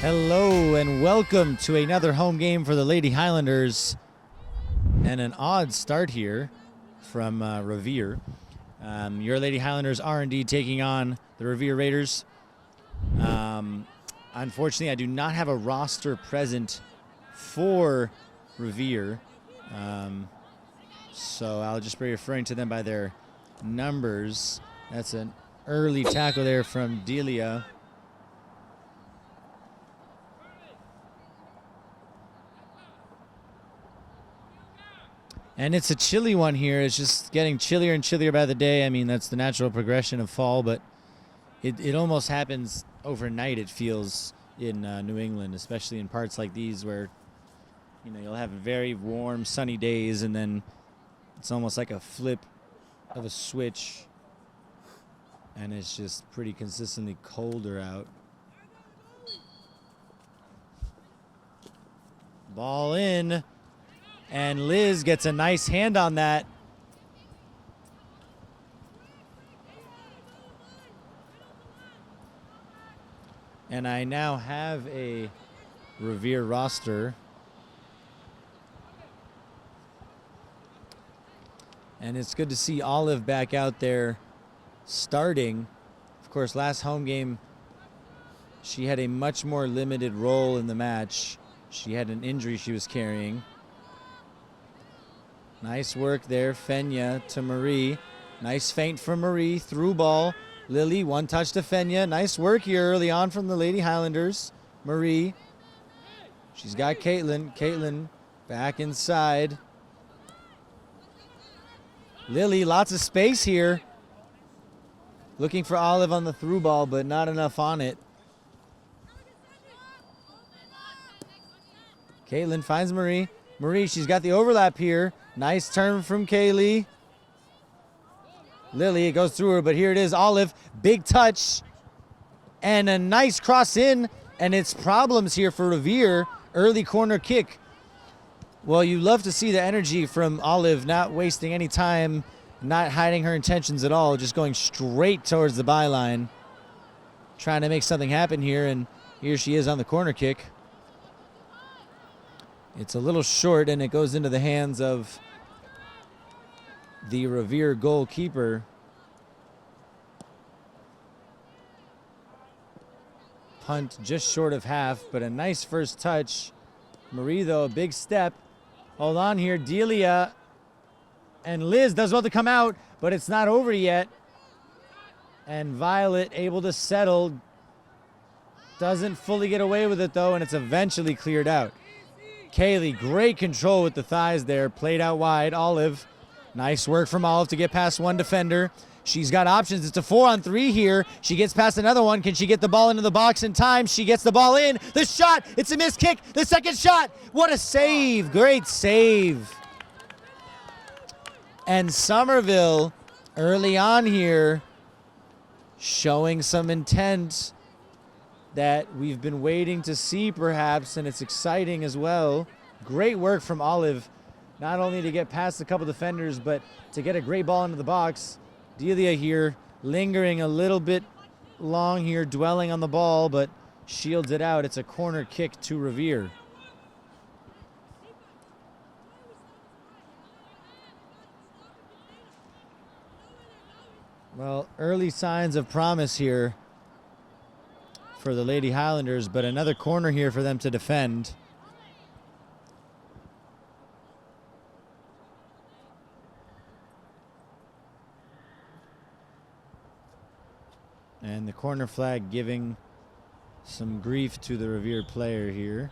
Hello and welcome to another home game for the Lady Highlanders, and an odd start here from Revere. Your Lady Highlanders are indeed taking on the Revere Raiders. Unfortunately, I do not have a roster present for Revere, so I'll just be referring to them by their numbers. That's an early tackle there from Delia. And it's a chilly one here. It's just getting chillier and chillier by the day. I mean, that's the natural progression of fall, but it almost happens overnight, it feels, in New England, especially in parts like these where, you know, you'll have very warm, sunny days, and then it's almost like a flip of a switch, and it's just pretty consistently colder out. Ball in. And Liz gets a nice hand on that. And I now have a Revere roster. And it's good to see Olive back out there starting. Of course, last home game, she had a much more limited role in the match. She had an injury she was carrying. Nice work there, Fenya to Marie. Nice feint from Marie, through ball. Lily, one touch to Fenya. Nice work here early on from the Lady Highlanders. Marie, she's got Caitlin. Caitlin back inside. Lily, lots of space here. Looking for Olive on the through ball, but not enough on it. Caitlin finds Marie. Marie, she's got the overlap here. Nice turn from Kaylee. Lily, it goes through her, but here it is. Olive, big touch. And a nice cross in, and it's problems here for Revere. Early corner kick. Well, you love to see the energy from Olive, not wasting any time, not hiding her intentions at all, just going straight towards the byline, trying to make something happen here, and here she is on the corner kick. It's a little short, and it goes into the hands of the Revere goalkeeper. Punt just short of half, but a nice first touch. Marie, though, a big step. Hold on here, Delia. And Liz does well to come out, but it's not over yet. And Violet able to settle. Doesn't fully get away with it, though, and it's eventually cleared out. Kaylee, great control with the thighs there. Played out wide. Olive, nice work from Olive to get past one defender. She's got options. It's a 4-on-3 here. She gets past another one. Can she get the ball into the box in time? She gets the ball in. The shot. It's a missed kick. The second shot. What a save. Great save. And Somerville, early on here, showing some intent that we've been waiting to see, perhaps, and it's exciting as well. Great work from Olive, not only to get past a couple defenders, but to get a great ball into the box. Delia here lingering a little bit long here, dwelling on the ball, but shields it out. It's a corner kick to Revere. Well, early signs of promise here for the Lady Highlanders, but another corner here for them to defend. And the corner flag giving some grief to the Revere player here.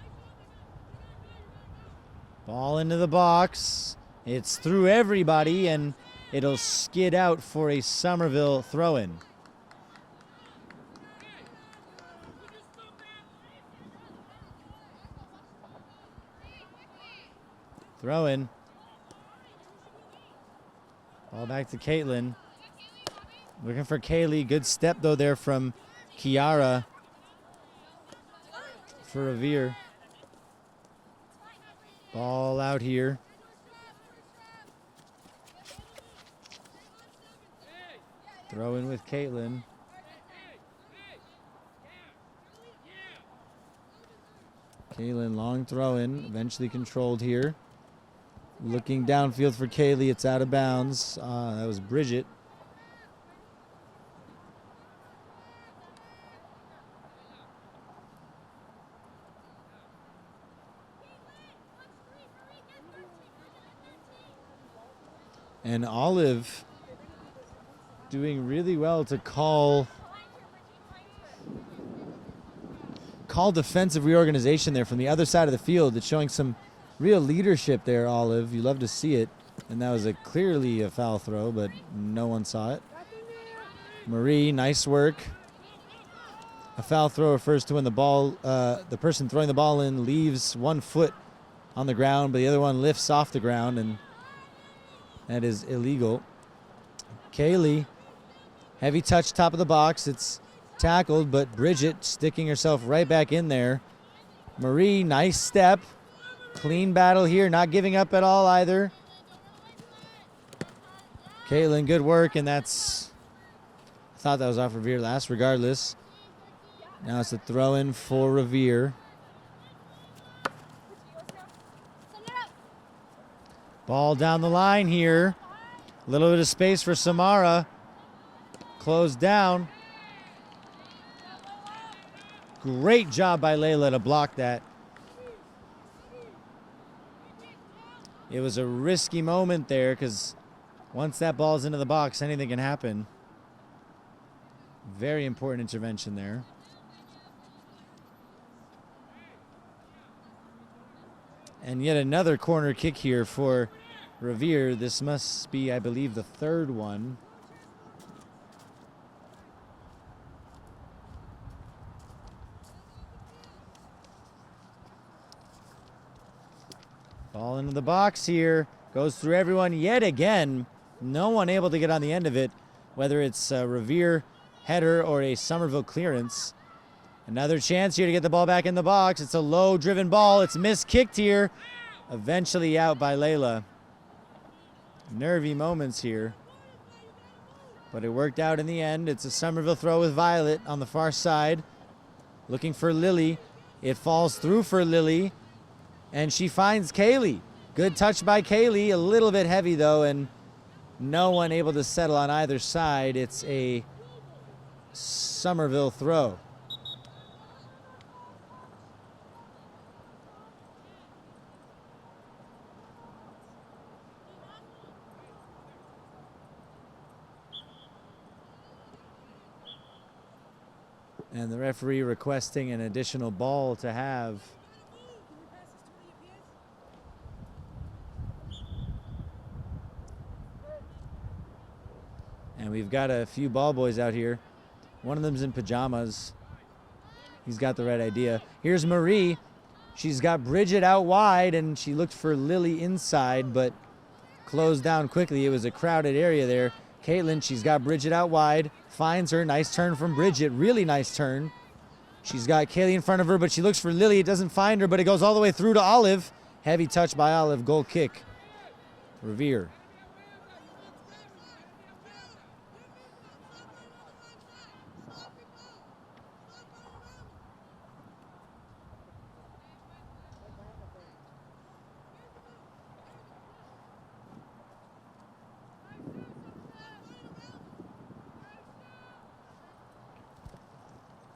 Ball into the box. It's through everybody, and it'll skid out for a Somerville throw-in. Throw in. Ball back to Caitlin. Looking for Kaylee. Good step, though, there from Kiara for Revere. Ball out here. Throw in with Caitlin. Kaylin, long throw in, eventually controlled here. Looking downfield for Kaylee, it's out of bounds. That was Bridget. And Olive doing really well to call defensive reorganization there from the other side of the field. It's showing some real leadership there, Olive. You love to see it. And that was clearly a foul throw, but no one saw it. Marie, nice work. A foul throw refers to when the ball, the person throwing the ball in leaves one foot on the ground, but the other one lifts off the ground, and that is illegal. Kaylee, heavy touch, top of the box. It's tackled, but Bridget sticking herself right back in there. Marie, nice step. Clean battle here, not giving up at all either. Caitlin, good work, and that's, I thought that was off Revere last, regardless. Now it's a throw in for Revere. Ball down the line here. A little bit of space for Samara. Closed down. Great job by Layla to block that. It was a risky moment there because once that ball's into the box, anything can happen. Very important intervention there. And yet another corner kick here for Revere. This must be, I believe, the third one. Ball into the box here. Goes through everyone yet again. No one able to get on the end of it, whether it's a Revere header or a Somerville clearance. Another chance here to get the ball back in the box. It's a low-driven ball. It's miskicked here. Eventually out by Layla. Nervy moments here. But it worked out in the end. It's a Somerville throw with Violet on the far side. Looking for Lily. It falls through for Lily. And she finds Kaylee. Good touch by Kaylee. A little bit heavy, though, and no one able to settle on either side. It's a Somerville throw. And the referee requesting an additional ball to have. And we've got a few ball boys out here. One of them's in pajamas. He's got the right idea. Here's Marie. She's got Bridget out wide, and she looked for Lily inside, but closed down quickly. It was a crowded area there. Caitlin, she's got Bridget out wide. Finds her. Nice turn from Bridget. Really nice turn. She's got Kaylee in front of her, but she looks for Lily. It doesn't find her, but it goes all the way through to Olive. Heavy touch by Olive. Goal kick. Revere.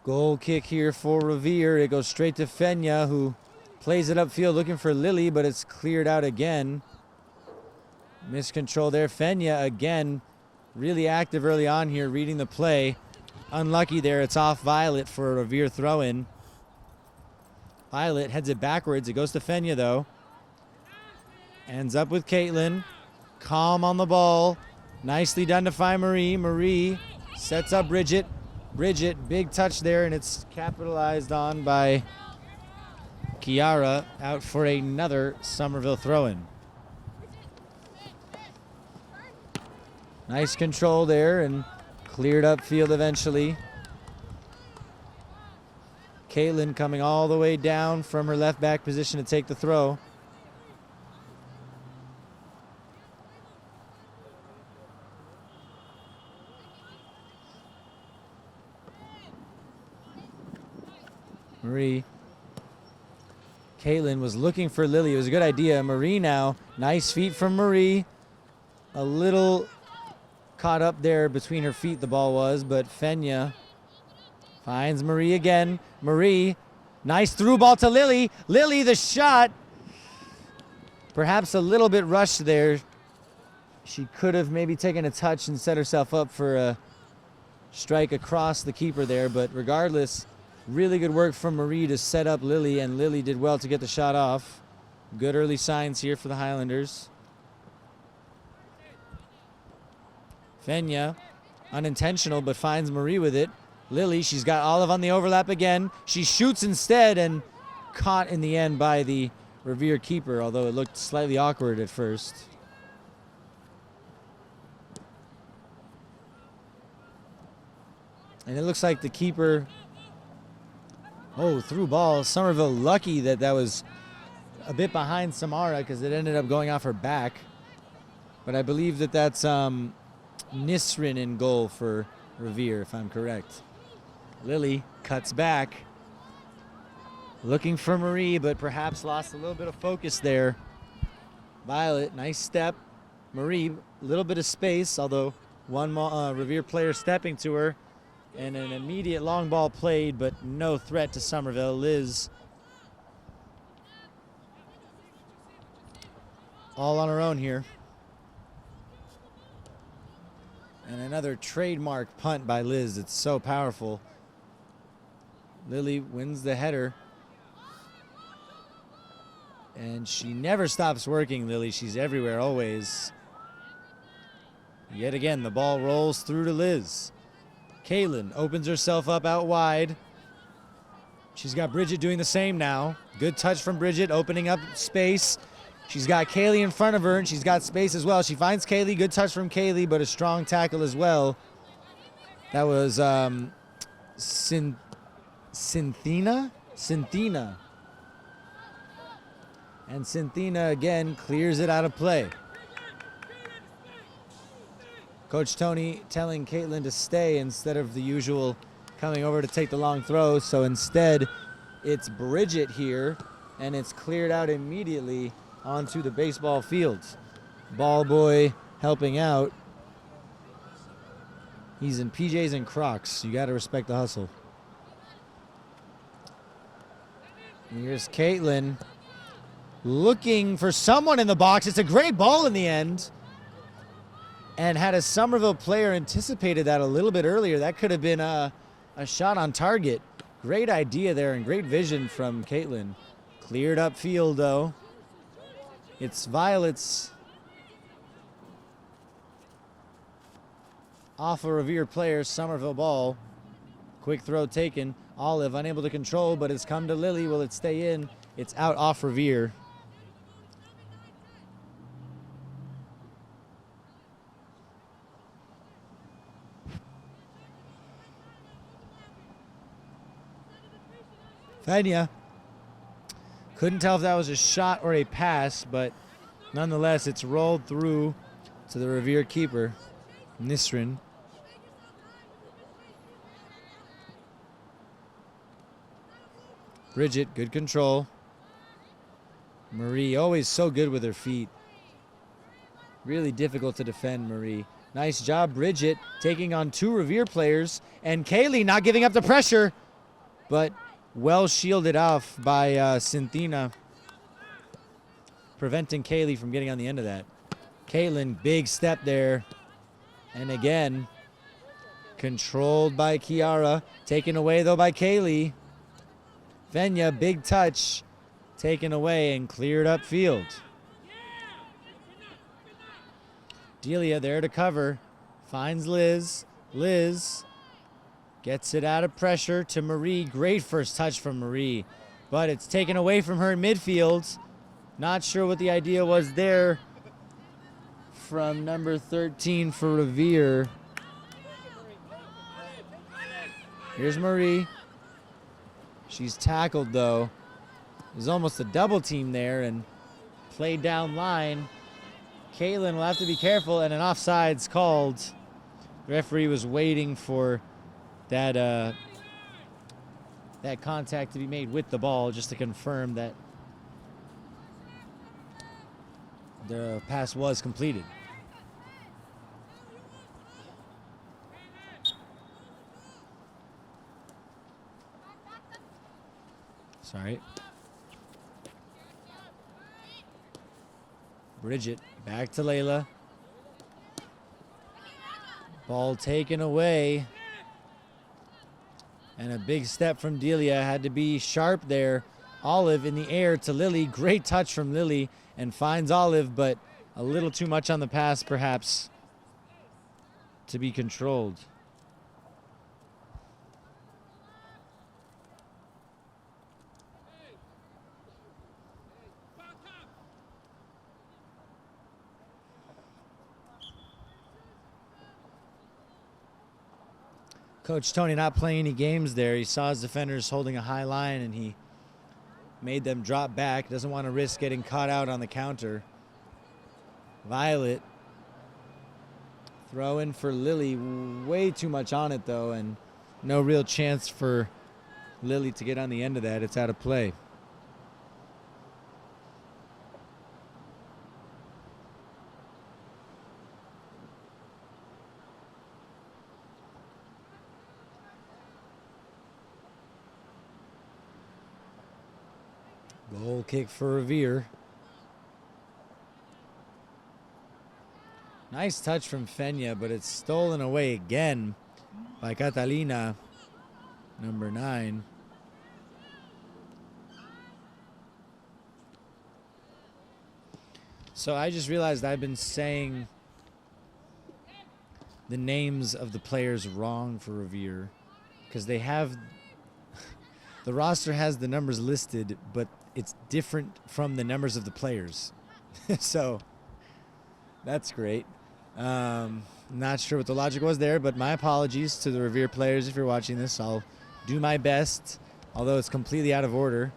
Goal kick here for Revere. It goes straight to Fenya, who plays it upfield looking for Lily, but it's cleared out again. Miscontrol there. Fenya again, really active early on here, reading the play. Unlucky there. It's off Violet for a Revere throw-in. Violet heads it backwards. It goes to Fenya, though. Ends up with Caitlin. Calm on the ball. Nicely done to find Marie. Marie sets up Bridget. Bridget, big touch there, and it's capitalized on by Kiara, out for another Somerville throw-in. Nice control there and cleared upfield eventually. Caitlin coming all the way down from her left back position to take the throw. Marie Caitlin was looking for Lily. It was a good idea. Marie now. Nice feet from Marie. A little caught up there between her feet, the ball was, but Fenya finds Marie again. Marie, nice through ball to Lily. Lily, the shot. Perhaps a little bit rushed there. She could have maybe taken a touch and set herself up for a strike across the keeper there, but regardless, really good work from Marie to set up Lily, and Lily did well to get the shot off. Good early signs here for the Highlanders. Fenya, unintentional, but finds Marie with it. Lily, she's got Olive on the overlap again. She shoots instead and caught in the end by the Revere keeper, although it looked slightly awkward at first. And it looks like the keeper, through ball. Somerville lucky that was a bit behind Samara because it ended up going off her back. But I believe that's Nisrin in goal for Revere, if I'm correct. Lily cuts back. Looking for Marie, but perhaps lost a little bit of focus there. Violet, nice step. Marie, a little bit of space, although one Revere player stepping to her. And an immediate long ball played, but no threat to Somerville. Liz all on her own here. And another trademark punt by Liz. It's so powerful. Lily wins the header. And she never stops working, Lily. She's everywhere, always. Yet again, the ball rolls through to Liz. Kaylin opens herself up out wide. She's got Bridget doing the same now. Good touch from Bridget, opening up space. She's got Kaylee in front of her, and she's got space as well. She finds Kaylee. Good touch from Kaylee, but a strong tackle as well. That was Cynthina? And Cynthina, again, clears it out of play. Coach Tony telling Caitlin to stay instead of the usual coming over to take the long throw. So instead, it's Bridget here, and it's cleared out immediately onto the baseball field. Ball boy helping out. He's in PJs and Crocs. You got to respect the hustle. And here's Caitlin looking for someone in the box. It's a great ball in the end. And had a Somerville player anticipated that a little bit earlier, that could have been a shot on target. Great idea there and great vision from Caitlin. Cleared up field, though. It's Violet's off a Revere player, Somerville ball. Quick throw taken. Olive unable to control, but it's come to Lily. Will it stay in? It's out off Revere. Fenya. Couldn't tell if that was a shot or a pass, but nonetheless, it's rolled through to the Revere keeper, Nisrin. Bridget, good control. Marie, always so good with her feet. Really difficult to defend, Marie. Nice job, Bridget, taking on two Revere players. And Kaylee not giving up the pressure, but well shielded off by Cynthina, preventing Kaylee from getting on the end of that. Caitlin, big step there. And again, controlled by Kiara. Taken away, though, by Kaylee. Fenya, big touch. Taken away and cleared up field. Delia there to cover. Finds Liz. Liz gets it out of pressure to Marie. Great first touch from Marie, but it's taken away from her in midfield. Not sure what the idea was there from number 13 for Revere. Here's Marie. She's tackled, though. There's almost a double team there and played down line. Caitlin will have to be careful, and an offside's called. The referee was waiting for that contact to be made with the ball just to confirm that The pass was completed. Sorry. Bridget back to Layla. Ball taken away. And a big step from Delia. Had to be sharp there. Olive in the air to Lily. Great touch from Lily and finds Olive, but a little too much on the pass perhaps to be controlled. Coach Tony not playing any games there. He saw his defenders holding a high line and he made them drop back. Doesn't want to risk getting caught out on the counter. Violet. Throw in for Lily. Way too much on it though, and no real chance for Lily to get on the end of that. It's out of play. Goal kick for Revere. Nice touch from Fenya, but it's stolen away again by Catalina, number 9. So I just realized I've been saying the names of the players wrong for Revere because they have the roster has the numbers listed, but it's different from the numbers of the players. So that's great. Not sure what the logic was there, but my apologies to the Revere players if you're watching this. I'll do my best, although it's completely out of order.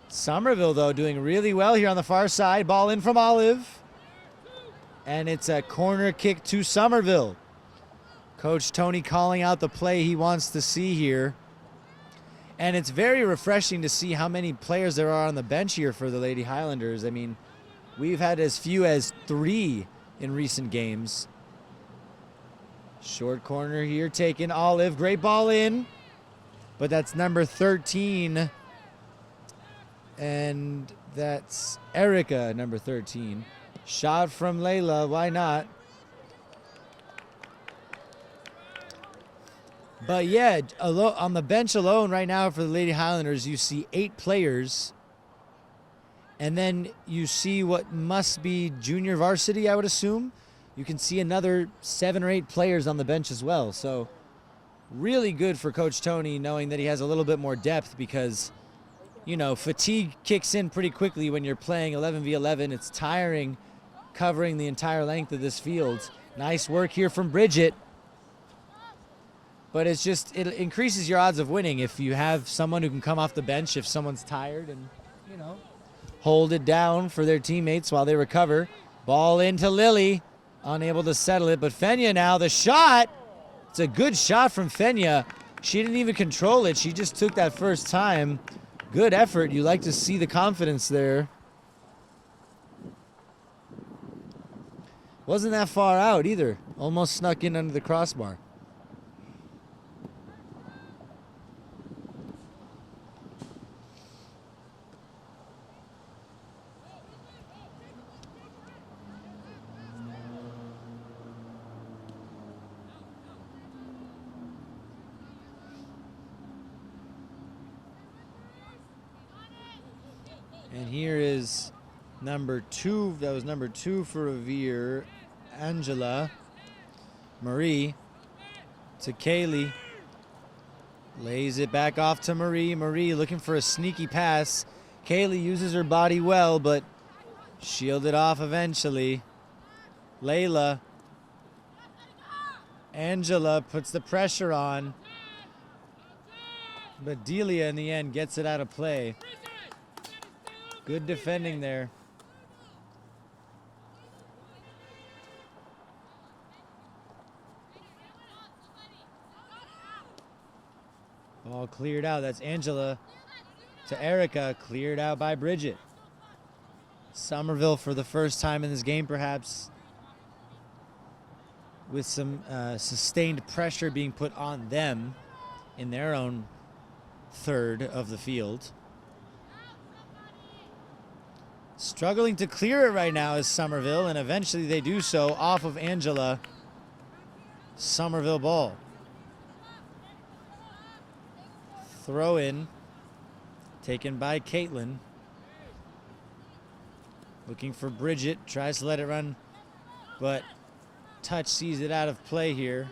Somerville, though, doing really well here on the far side. Ball in from Olive. And it's a corner kick to Somerville. Coach Tony calling out the play he wants to see here. And it's very refreshing to see how many players there are on the bench here for the Lady Highlanders. I mean, we've had as few as 3 in recent games. Short corner here taken. Olive, great ball in. But that's number 13. And that's Erica, number 13. Shot from Layla, why not? But yeah, on the bench alone right now for the Lady Highlanders, you see 8 players. And then you see what must be junior varsity, I would assume. You can see another 7 or 8 players on the bench as well. So really good for Coach Tony knowing that he has a little bit more depth because, you know, fatigue kicks in pretty quickly when you're playing 11v11. It's tiring covering the entire length of this field. Nice work here from Bridget. But it's just, it increases your odds of winning if you have someone who can come off the bench if someone's tired and, you know, hold it down for their teammates while they recover. Ball into Lily, unable to settle it, but Fenya now, the shot. It's a good shot from Fenya. She didn't even control it. She just took that first time. Good effort. You like to see the confidence there. Wasn't that far out either. Almost snuck in under the crossbar. And here is number 2. That was number 2 for Revere. Angela. Marie to Kaylee. Lays it back off to Marie. Marie looking for a sneaky pass. Kaylee uses her body well, but shielded off eventually. Layla. Angela puts the pressure on. But Delia in the end gets it out of play. Good defending there. Ball cleared out. That's Angela to Erica. Cleared out by Bridget. Somerville for the first time in this game, perhaps, with some sustained pressure being put on them in their own third of the field. Struggling to clear it right now is Somerville, and eventually they do so off of Angela. Somerville ball. Throw in, taken by Caitlin. Looking for Bridget, tries to let it run, but touch sees it out of play here.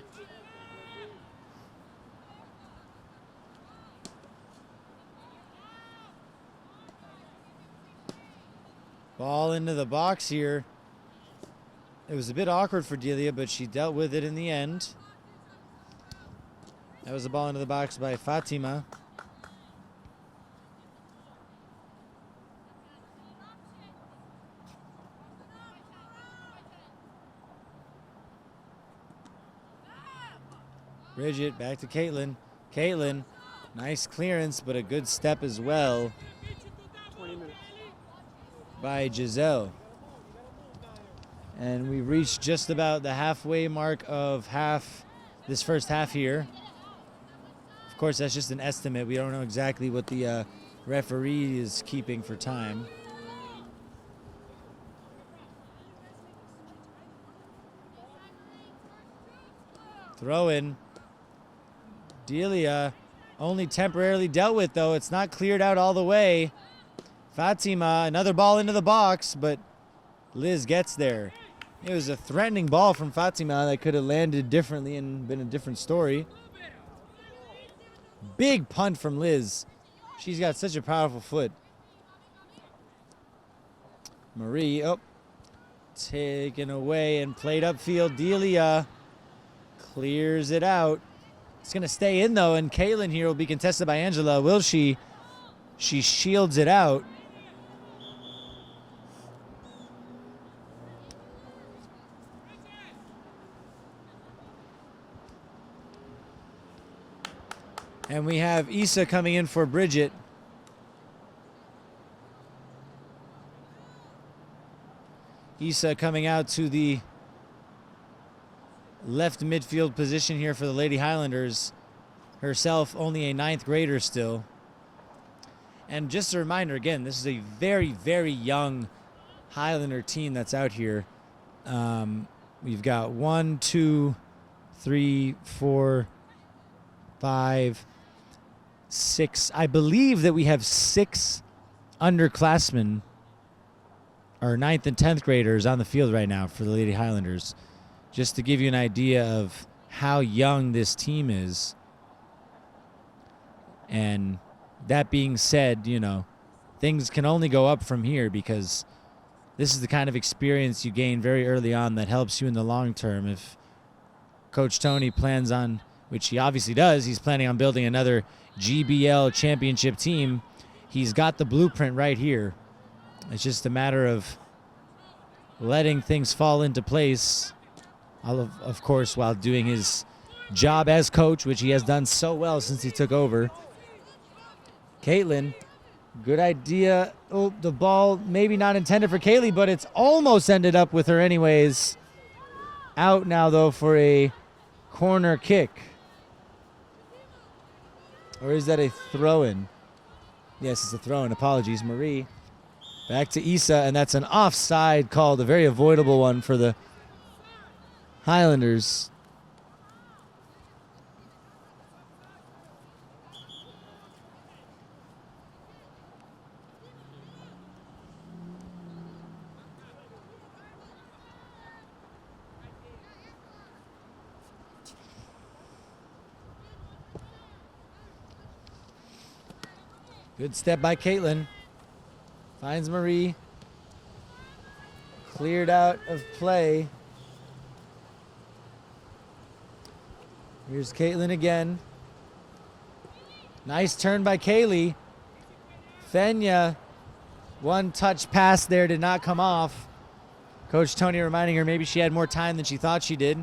Ball into the box here. It was a bit awkward for Delia, but she dealt with it in the end. That was a ball into the box by Fatima. Bridget back to Caitlin. Caitlin, nice clearance, but a good step as well by Giselle. And we reached just about the halfway mark of this first half here. Of course, that's just an estimate. We don't know exactly what the referee is keeping for time. Throw in. Delia only temporarily dealt with, though. It's not cleared out all the way. Fatima, another ball into the box, but Liz gets there. It was a threatening ball from Fatima that could have landed differently and been a different story. Big punt from Liz. She's got such a powerful foot. Marie, taken away and played upfield. Delia clears it out. It's going to stay in, though, and Caitlin here will be contested by Angela. Will she? She shields it out. And we have Issa coming in for Bridget. Issa coming out to the left midfield position here for the Lady Highlanders. Herself only a 9th grader still. And just a reminder, again, this is a very, very young Highlander team that's out here. We've got 1, 2, 3, 4, 5, 6. I believe that we have 6 underclassmen, or 9th and 10th graders on the field right now for the Lady Highlanders. Just to give you an idea of how young this team is. And that being said, you know, things can only go up from here, because this is the kind of experience you gain very early on that helps you in the long term. If Coach Tony plans on, which he obviously does, he's planning on building another GBL championship team, he's got the blueprint right here. It's just a matter of letting things fall into place, of course, while doing his job as coach, which he has done so well since he took over. Caitlin, good idea. Oh, the ball maybe not intended for Kaylee, but it's almost ended up with her anyways. Out now, though, for a corner kick. Or is that a throw-in? Yes, it's a throw-in. Apologies, Marie. Back to Issa, and that's an offside call, a very avoidable one for the Highlanders. Good step by Caitlin. Finds Marie. Cleared out of play. Here's Caitlin again. Nice turn by Kaylee. Fenya, one touch pass there did not come off. Coach Tony reminding her maybe she had more time than she thought she did.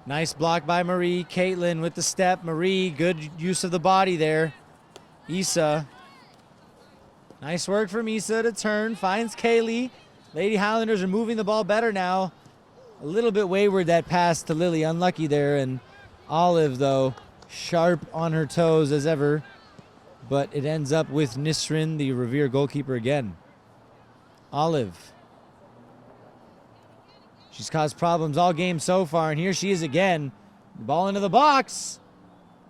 Nice block by Marie. Caitlin with the step. Marie, good use of the body there. Issa. Nice work from Issa to turn, finds Kaylee. Lady Highlanders are moving the ball better now. A little bit wayward that pass to Lily, unlucky there, and Olive though, sharp on her toes as ever, but it ends up with Nisrin, the Revere goalkeeper again. Olive. She's caused problems all game so far, and here she is again. Ball into the box.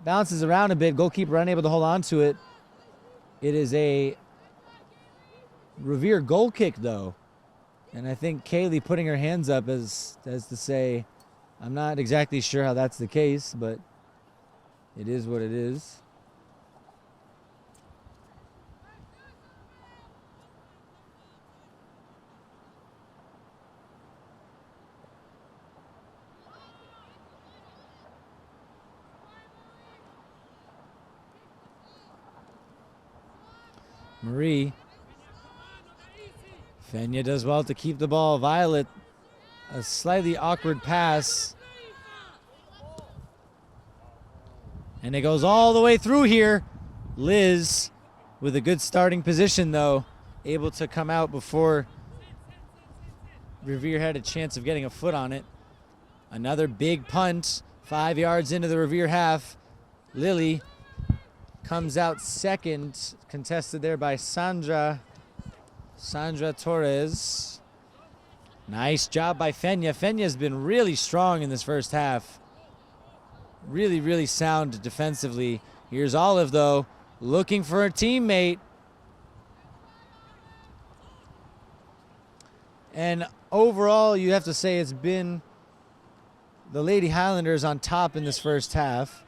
Bounces around a bit, goalkeeper unable to hold on to it. It is a Revere goal kick though. And I think Kaylee putting her hands up as to say, I'm not exactly sure how that's the case, but it is what it is. Marie. Fenya does well to keep the ball. Violet, a slightly awkward pass. And it goes all the way through here. Liz with a good starting position though, able to come out before Revere had a chance of getting a foot on it. Another big punt, 5 yards into the Revere half. Lily comes out second, contested there by Sandra Torres. Nice job by Fenya. Fenya's been really strong in this first half. Really, really sound defensively. Here's Olive though, looking for a teammate. And overall, you have to say it's been the Lady Highlanders on top in this first half.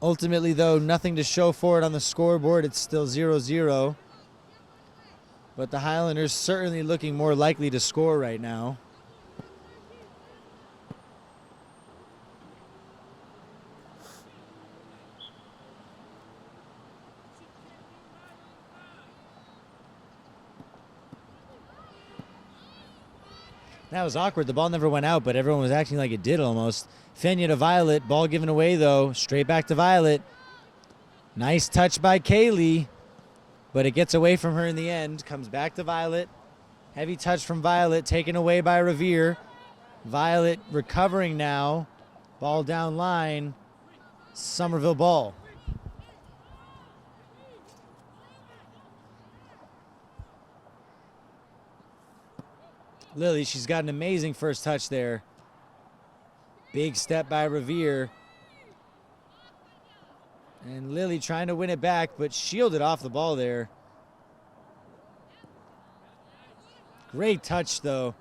Ultimately, though, nothing to show for it on the scoreboard. It's still 0-0. But the Highlanders certainly looking more likely to score right now. That was awkward. The ball never went out, but everyone was acting like it did almost. Fenya to Violet. Ball given away, though. Straight back to Violet. Nice touch by Kaylee, but it gets away from her in the end. Comes back to Violet. Heavy touch from Violet, taken away by Revere. Violet recovering now. Ball down line. Somerville ball. Lily, she's got an amazing first touch there. Big step by Revere. And Lily trying to win it back, but shielded off the ball there. Great touch, though.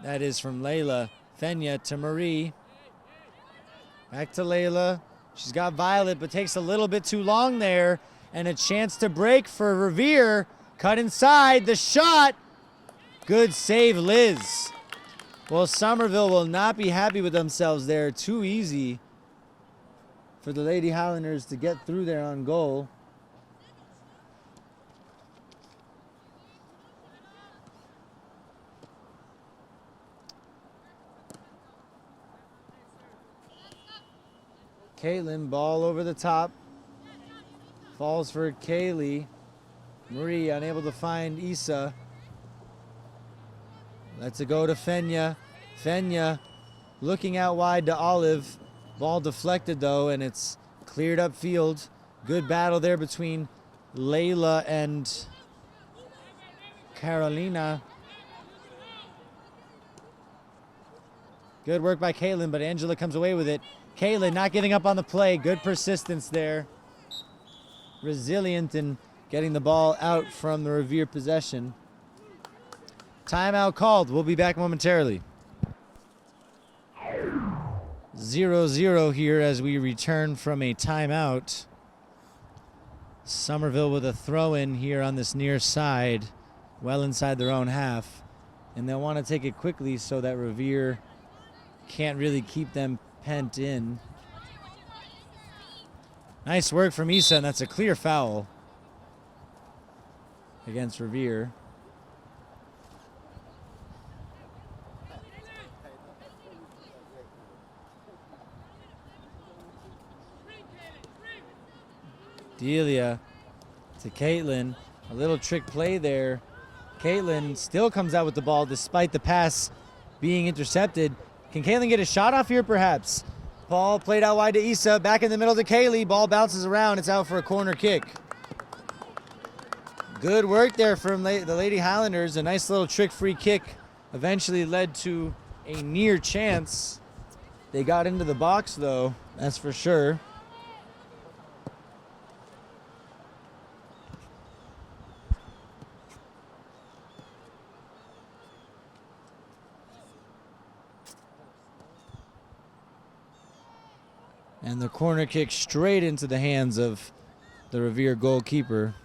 That is from Layla. Fenya to Marie. Back to Layla. She's got Violet, but takes a little bit too long there. And a chance to break for Revere. Cut inside. The shot. Good save, Liz. Well, Somerville will not be happy with themselves there. Too easy for the Lady Highlanders to get through there on goal. Caitlin, ball over the top. Falls for Kaylee. Marie unable to find Issa. Lets it go to Fenya. Fenya looking out wide to Olive. Ball deflected though, and it's cleared up field. Good battle there between Layla and Carolina. Good work by Caitlin, but Angela comes away with it. Caitlin not giving up on the play. Good persistence there. Resilient in getting the ball out from the Revere possession. Timeout called. We'll be back momentarily. 0-0 here as we return from a timeout. Somerville with a throw-in here on this near side, well inside their own half. And they'll want to take it quickly so that Revere can't really keep them pent in. Nice work from Issa, and that's a clear foul against Revere. Delia to Caitlin. A little trick play there. Caitlin still comes out with the ball despite the pass being intercepted. Can Caitlin get a shot off here perhaps? Ball played out wide to Issa. Back in the middle to Kaylee. Ball bounces around. It's out for a corner kick. Good work there from the Lady Highlanders. A nice little trick free kick eventually led to a near chance. They got into the box though, that's for sure. And the corner kick straight into the hands of the Revere goalkeeper.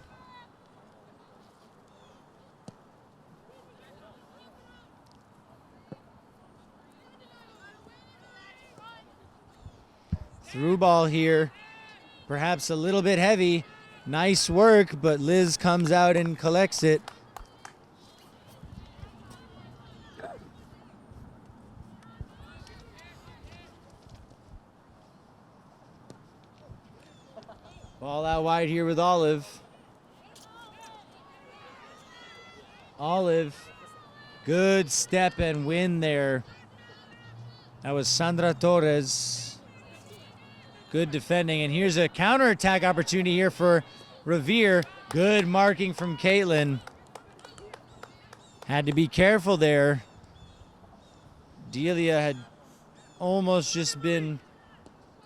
Through ball here, perhaps a little bit heavy. Nice work, but Liz comes out and collects it. Ball out wide here with Olive. Olive, good step and win there. That was Sandra Torres. Good defending, and here's a counterattack opportunity here for Revere. Good marking from Caitlin. Had to be careful there. Delia had almost just been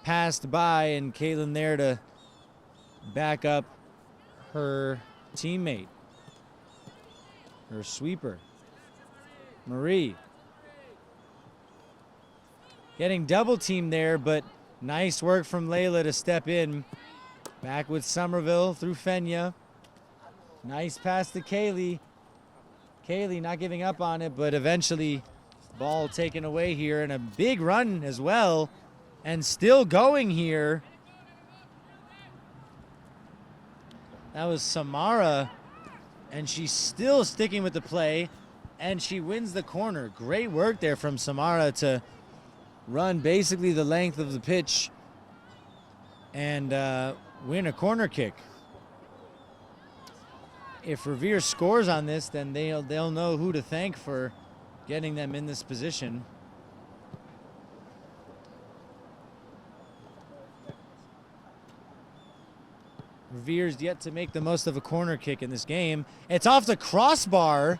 passed by, and Caitlin there to back up her teammate, her sweeper. Marie. Getting double teamed there, but nice work from Layla to step in. Back with Somerville through Fenya. Nice pass to Kaylee. Kaylee not giving up on it, but eventually ball taken away here, and a big run as well, and still going here. That was Samara, and she's still sticking with the play, and she wins the corner. Great work there from Samara to run basically the length of the pitch and win a corner kick. If Revere scores on this, then they'll know who to thank for getting them in this position. Revere's yet to make the most of a corner kick in this game. It's off the crossbar,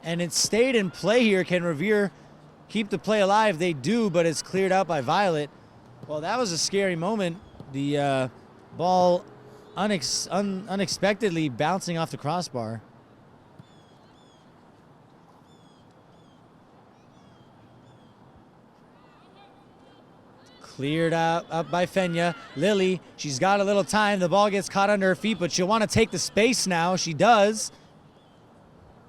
and it stayed in play here. Can Revere keep the play alive? They do, but it's cleared out by Violet. Well, that was a scary moment. The ball unexpectedly bouncing off the crossbar. Cleared out up by Fenya. Lily, she's got a little time. The ball gets caught under her feet, but she'll want to take the space now. She does.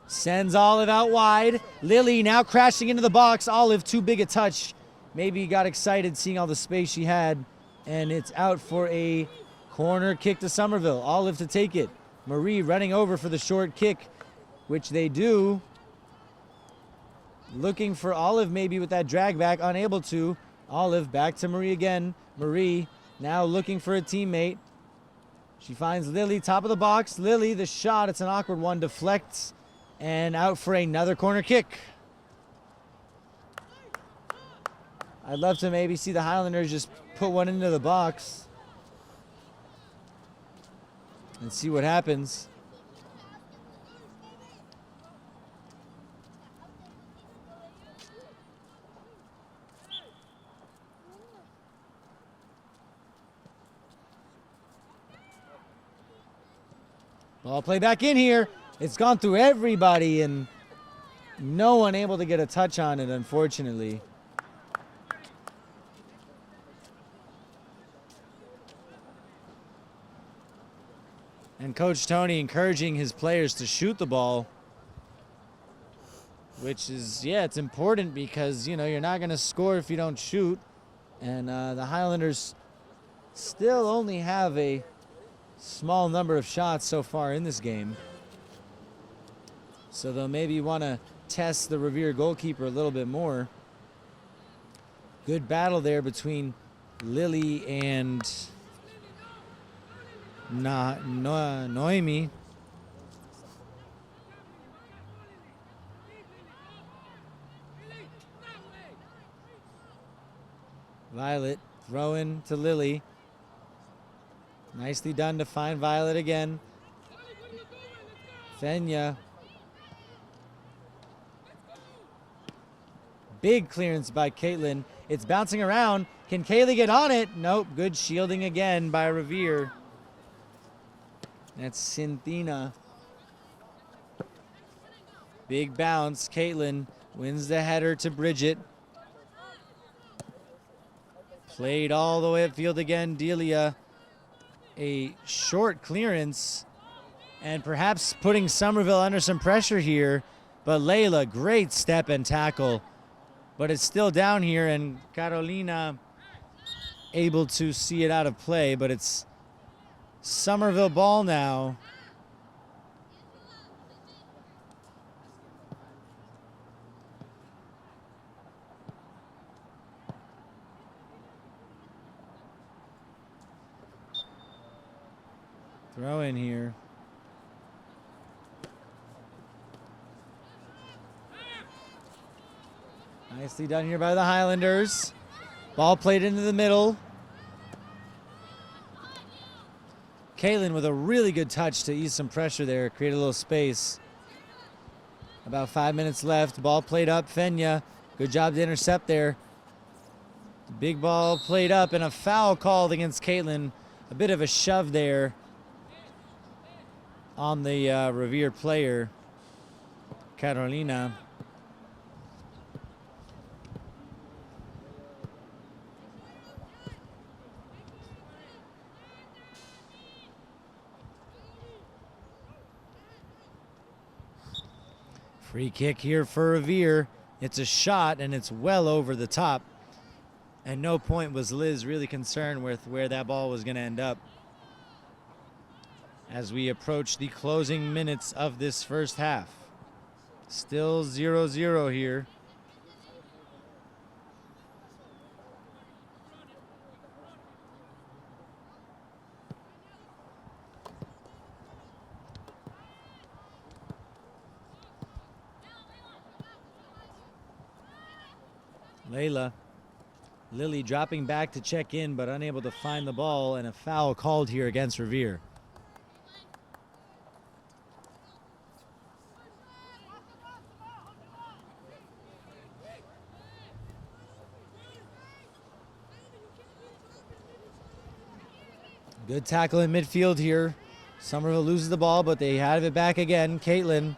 Sends Olive out wide. Lily now crashing into the box. Olive, too big a touch. Maybe got excited seeing all the space she had. And it's out for a corner kick to Somerville. Olive to take it. Marie running over for the short kick, which they do. Looking for Olive maybe with that drag back, unable to. Olive back to Marie again. Marie now looking for a teammate. She finds Lily, top of the box. Lily, the shot, it's an awkward one, deflects, and out for another corner kick. I'd love to maybe see the Highlanders just put one into the box and see what happens. Ball play back in here. It's gone through everybody, and no one able to get a touch on it, unfortunately. And Coach Tony encouraging his players to shoot the ball, which is, yeah, it's important because, you know, you're not going to score if you don't shoot. And the Highlanders still only have a small number of shots so far in this game. So they'll maybe want to test the Revere goalkeeper a little bit more. Good battle there between Lily and Noemi. Violet throwing to Lily. Nicely done to find Violet again. Fenya. Big clearance by Caitlin. It's bouncing around. Can Kaylee get on it? Nope. Good shielding again by Revere. That's Cynthina. Big bounce. Caitlin wins the header to Bridget. Played all the way upfield again. Delia. A short clearance. And perhaps putting Somerville under some pressure here. But Layla, great step and tackle. But it's still down here, and Carolina able to see it out of play, but it's Somerville ball now. Throw in here. Nicely done here by the Highlanders. Ball played into the middle. Caitlin with a really good touch to ease some pressure there, create a little space. About 5 minutes left. Ball played up. Fenya, good job to intercept there. The big ball played up and a foul called against Caitlin. A bit of a shove there on the Revere player, Carolina. Free kick here for Revere. It's a shot, and it's well over the top. At no point was Liz really concerned with where that ball was going to end up. As we approach the closing minutes of this first half. Still 0-0 here. Layla. Lily dropping back to check in, but unable to find the ball, and a foul called here against Revere. Good tackle in midfield here. Somerville loses the ball, but they have it back again. Caitlin.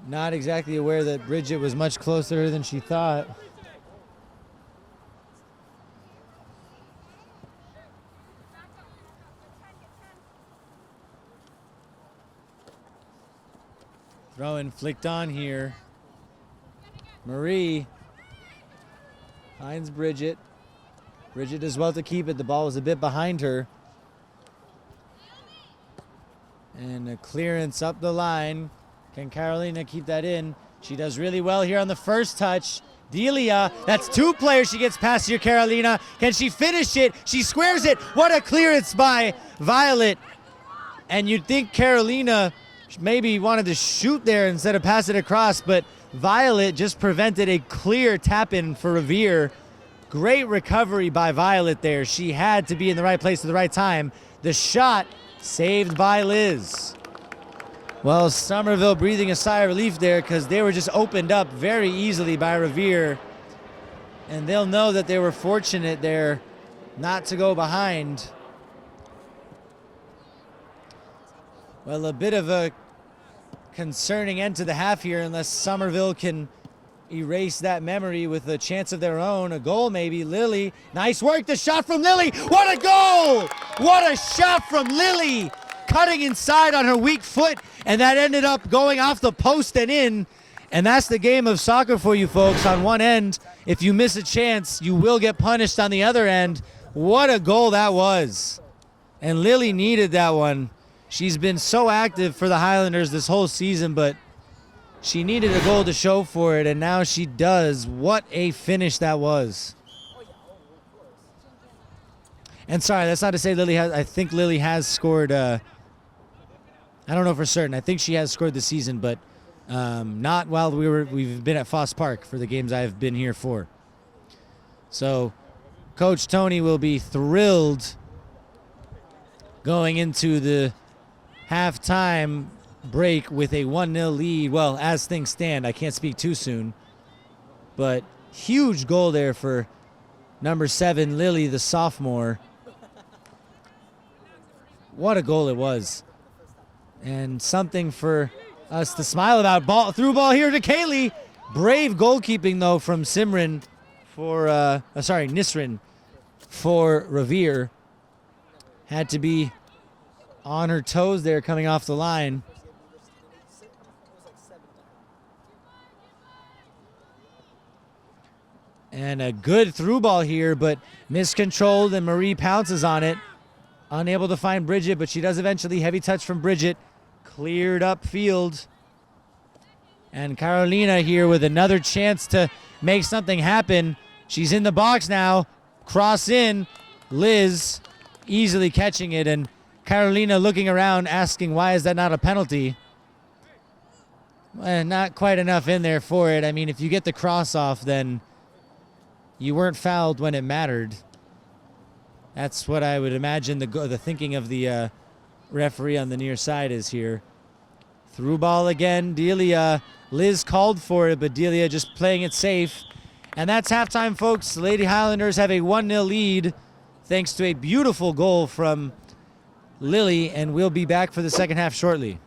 Not exactly aware that Bridget was much closer than she thought. Throw-in flicked on here. Marie finds Bridget. Bridget does well to keep it. The ball was a bit behind her. And a clearance up the line. Can Carolina keep that in? She does really well here on the first touch. Delia, that's two players she gets past here, Carolina. Can she finish it? She squares it. What a clearance by Violet. And you'd think Carolina maybe wanted to shoot there instead of pass it across, but Violet just prevented a clear tap-in for Revere. Great recovery by Violet there. She had to be in the right place at the right time. The shot saved by Liz. Well, Somerville breathing a sigh of relief there because they were just opened up very easily by Revere. And they'll know that they were fortunate there not to go behind. Well, a bit of a concerning end to the half here unless Somerville can erase that memory with a chance of their own. A goal maybe. Lily, nice work. The shot from Lily. What a goal! What a shot from Lily! Cutting inside on her weak foot, and that ended up going off the post and in. And that's the game of soccer for you folks. On one end, if you miss a chance, you will get punished on the other end. What a goal that was. And Lily needed that one. She's been so active for the Highlanders this whole season, but she needed a goal to show for it, and now she does. What a finish that was. And sorry, that's not to say Lily has. I think Lily has scored. I don't know for certain. I think she has scored this season, but not while we've been at Foss Park for the games I've been here for. So, Coach Tony will be thrilled going into the halftime break with a 1-0 lead. Well, as things stand, I can't speak too soon, but huge goal there for number 7, Lily, the sophomore. What a goal it was. And something for us to smile about. Through ball here to Kaylee. Brave goalkeeping, though, from Nisrin for Revere. Had to be on her toes there coming off the line. And a good through ball here, but miscontrolled, and Marie pounces on it. Unable to find Bridget, but she does eventually. Heavy touch from Bridget. Cleared up field. And Carolina here with another chance to make something happen. She's in the box now. Cross in. Liz easily catching it, and Carolina looking around asking why is that not a penalty. Not quite enough in there for it. I mean, if you get the cross off, then you weren't fouled when it mattered. That's what I would imagine the thinking of the referee on the near side is here. Through ball again. Delia. Liz called for it, but Delia just playing it safe. And that's halftime, folks. The Lady Highlanders have a 1-0 lead thanks to a beautiful goal from Lily, and we'll be back for the second half shortly.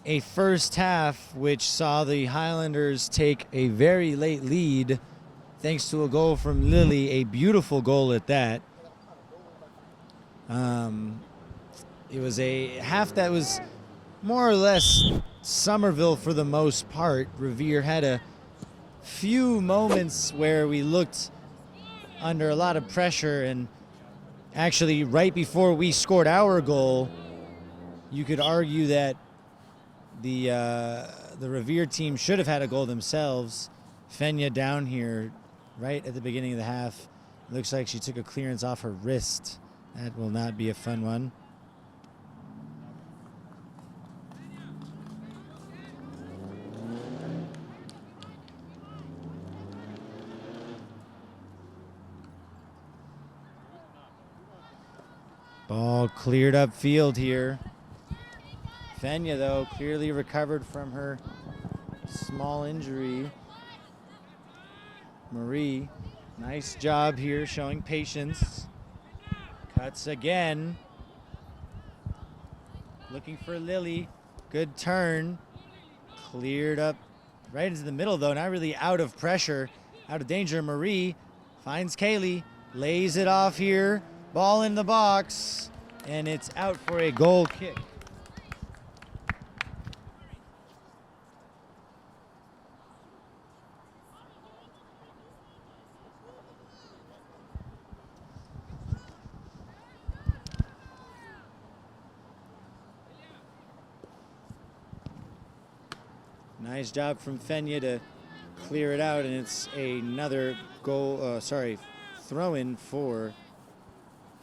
A first half which saw the Highlanders take a very late lead thanks to a goal from Lily, a beautiful goal at that. It was a half that was more or less Somerville for the most part. Revere had a few moments where we looked under a lot of pressure, and actually right before we scored our goal, you could argue that the Revere team should have had a goal themselves. Fenya down here right at the beginning of the half. Looks like she took a clearance off her wrist. That will not be a fun one. Ball cleared up field here. Fenya, though, clearly recovered from her small injury. Marie, nice job here, showing patience. Cuts again. Looking for Lily. Good turn. Cleared up right into the middle, though. Not really out of pressure, out of danger. Marie finds Kaylee. Lays it off here. Ball in the box. And it's out for a goal kick. Nice job from Fenya to clear it out, and it's another goal, throw-in for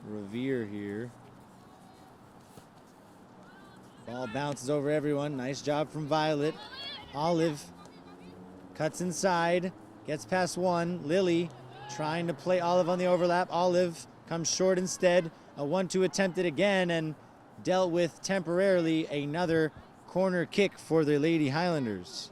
Revere here. Ball bounces over everyone. Nice job from Violet. Olive cuts inside, gets past one. Lily trying to play Olive on the overlap. Olive comes short instead. A 1-2 attempted again and dealt with temporarily. Another corner kick for the Lady Highlanders.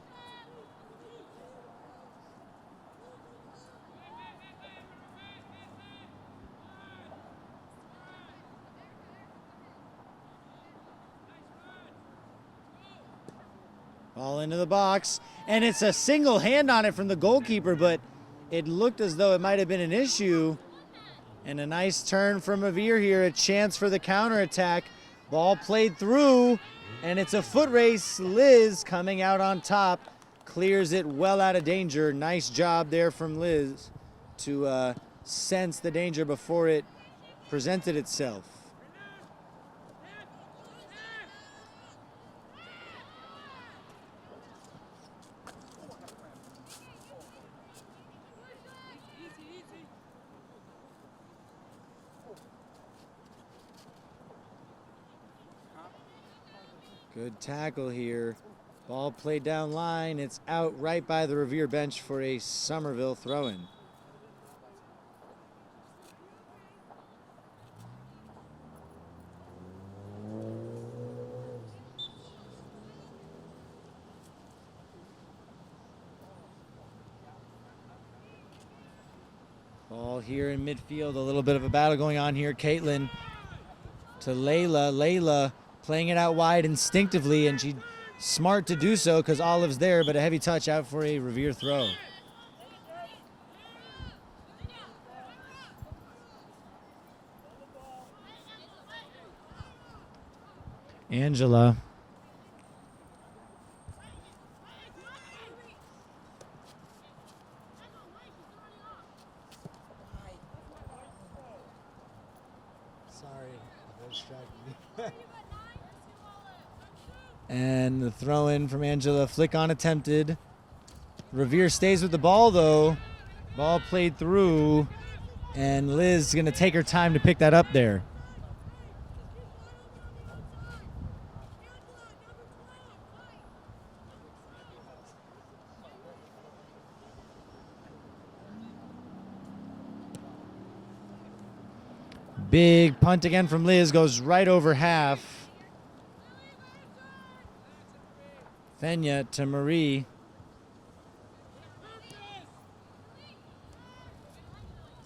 Ball into the box, and it's a single hand on it from the goalkeeper, but it looked as though it might have been an issue. And a nice turn from Revere here, a chance for the counterattack. Ball played through, and it's a foot race. Liz coming out on top, clears it well out of danger. Nice job there from Liz to sense the danger before it presented itself. Good tackle here. Ball played down line. It's out right by the Revere bench for a Somerville throw-in. Ball here in midfield, a little bit of a battle going on here. Caitlin to Layla. Layla playing it out wide instinctively, and she's smart to do so because Olive's there, but a heavy touch out for a Revere throw. Angela. And the throw in from Angela, flick on attempted. Revere stays with the ball though. Ball played through, and Liz is gonna take her time to pick that up there. Big punt again from Liz, goes right over half. Fenya to Marie.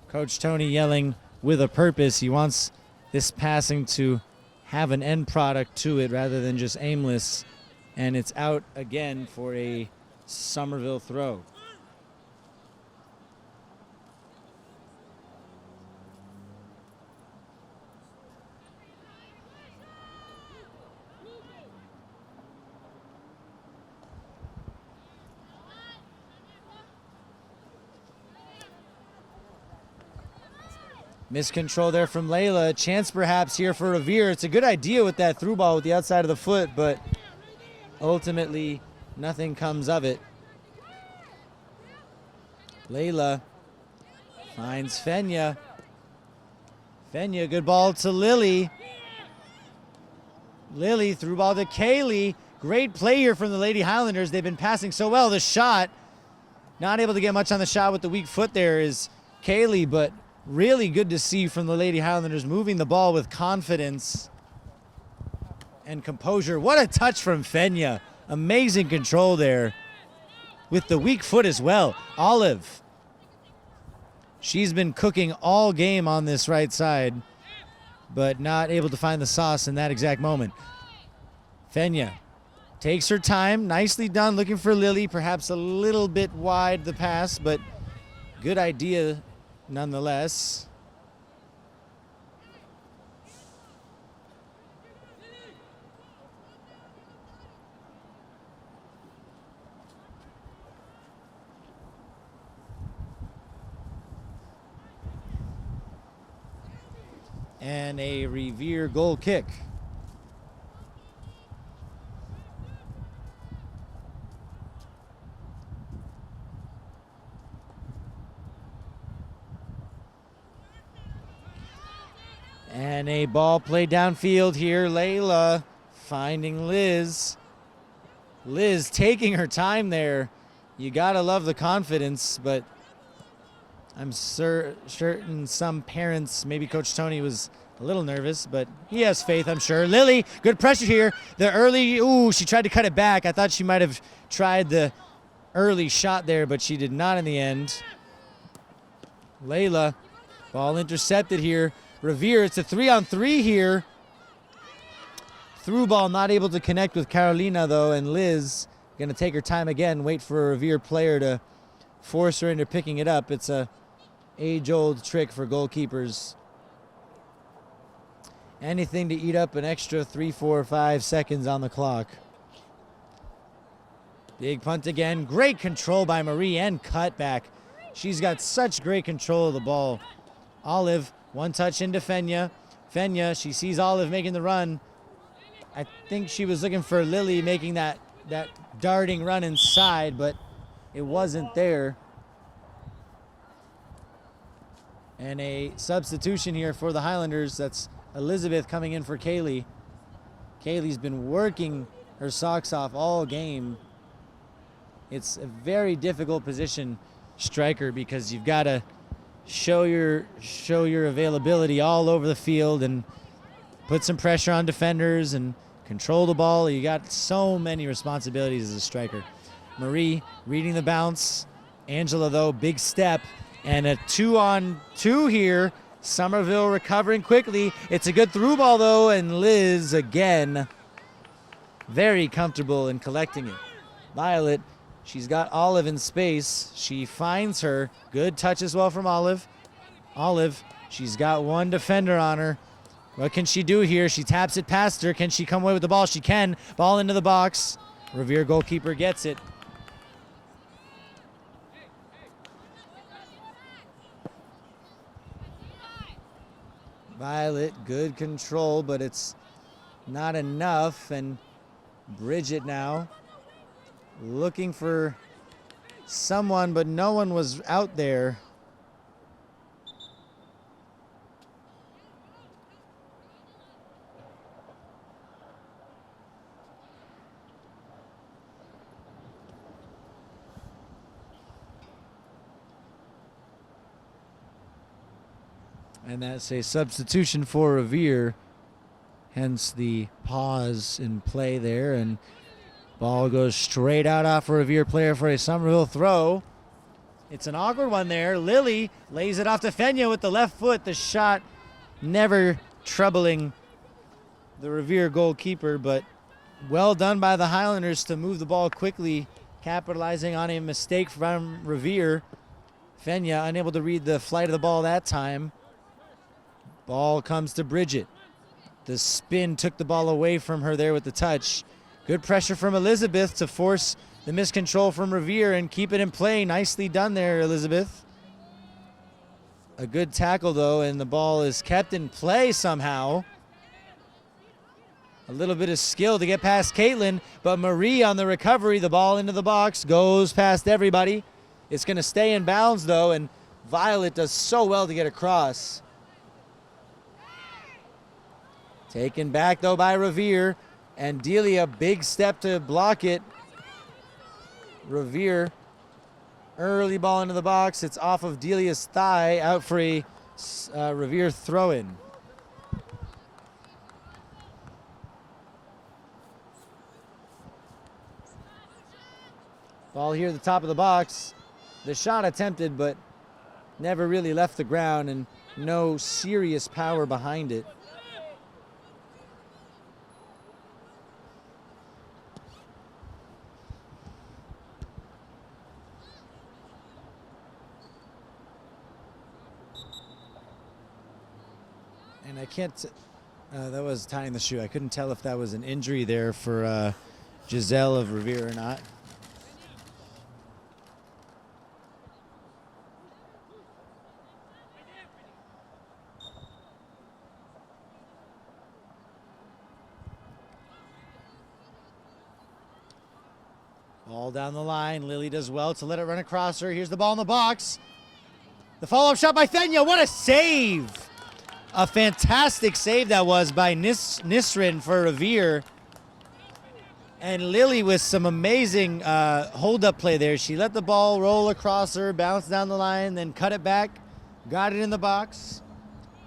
Coach Tony yelling with a purpose. He wants this passing to have an end product to it rather than just aimless. And it's out again for a Somerville throw. Miscontrol there from Layla. Chance perhaps here for Revere. It's a good idea with that through ball with the outside of the foot, but ultimately nothing comes of it. Layla finds Fenya. Fenya, good ball to Lily. Lily through ball to Kaylee. Great play here from the Lady Highlanders. They've been passing so well. The shot, not able to get much on the shot with the weak foot there is Kaylee, but really good to see from the Lady Highlanders moving the ball with confidence and composure. What a touch from Fenya. Amazing control there with the weak foot as well. Olive. She's been cooking all game on this right side, but not able to find the sauce in that exact moment. Fenya takes her time. Nicely done. Looking for Lily. Perhaps a little bit wide the pass, but good idea nonetheless. And a Revere goal kick. And a ball played downfield here. Layla finding Liz. Liz taking her time there. You gotta love the confidence, but I'm certain some parents, maybe Coach Tony was a little nervous, but he has faith, I'm sure. Lily, good pressure here. The early, she tried to cut it back. I thought she might have tried the early shot there, but she did not in the end. Layla, ball intercepted here. Revere, it's a 3-on-3 here. Through ball, not able to connect with Carolina though, and Liz gonna take her time again, wait for a Revere player to force her into picking it up. It's a age-old trick for goalkeepers. Anything to eat up an extra 3, 4, 5 seconds on the clock. Big punt again. Great control by Marie and cutback. She's got such great control of the ball. Olive, one touch into Fenya. Fenya, she sees Olive making the run. I think she was looking for Lily making that darting run inside, but it wasn't there. And a substitution here for the Highlanders. That's Elizabeth coming in for Kaylee. Kaylee's been working her socks off all game. It's a very difficult position, striker, because you've got to show your availability all over the field and put some pressure on defenders and control the ball. You got so many responsibilities as a striker. Marie reading the bounce. Angela, though, big step. And a 2-on-2 here. Somerville recovering quickly. It's a good through ball, though, and Liz, again, very comfortable in collecting it. Violet, she's got Olive in space. She finds her. Good touch as well from Olive. Olive, she's got one defender on her. What can she do here? She taps it past her. Can she come away with the ball? She can. Ball into the box. Revere goalkeeper gets it. Violet, good control, but it's not enough. And Bridget now looking for someone, but no one was out there. And that's a substitution for Revere, hence the pause in play there. And ball goes straight out off a Revere player for a Somerville throw. It's an awkward one there. Lily lays it off to Fenya with the left foot. The shot never troubling the Revere goalkeeper, but well done by the Highlanders to move the ball quickly, capitalizing on a mistake from Revere. Fenya unable to read the flight of the ball that time. Ball comes to Bridget. The spin took the ball away from her there with the touch. Good pressure from Elizabeth to force the miscontrol from Revere and keep it in play. Nicely done there, Elizabeth. A good tackle, though, and the ball is kept in play somehow. A little bit of skill to get past Caitlin, but Marie on the recovery, the ball into the box, goes past everybody. It's going to stay in bounds, though, and Violet does so well to get across. Taken back, though, by Revere. And Delia, big step to block it. Revere, early ball into the box. It's off of Delia's thigh, out for a Revere throw-in. Ball here at the top of the box. The shot attempted, but never really left the ground, and no serious power behind it. And I can't, that was tying the shoe. I couldn't tell if that was an injury there for Giselle of Revere or not. Ball down the line. Lily does well to let it run across her. Here's the ball in the box. The follow-up shot by Fenya. What a save! A fantastic save that was by Nisrin for Revere. And Lily with some amazing hold-up play there. She let the ball roll across her, bounce down the line, then cut it back, got it in the box,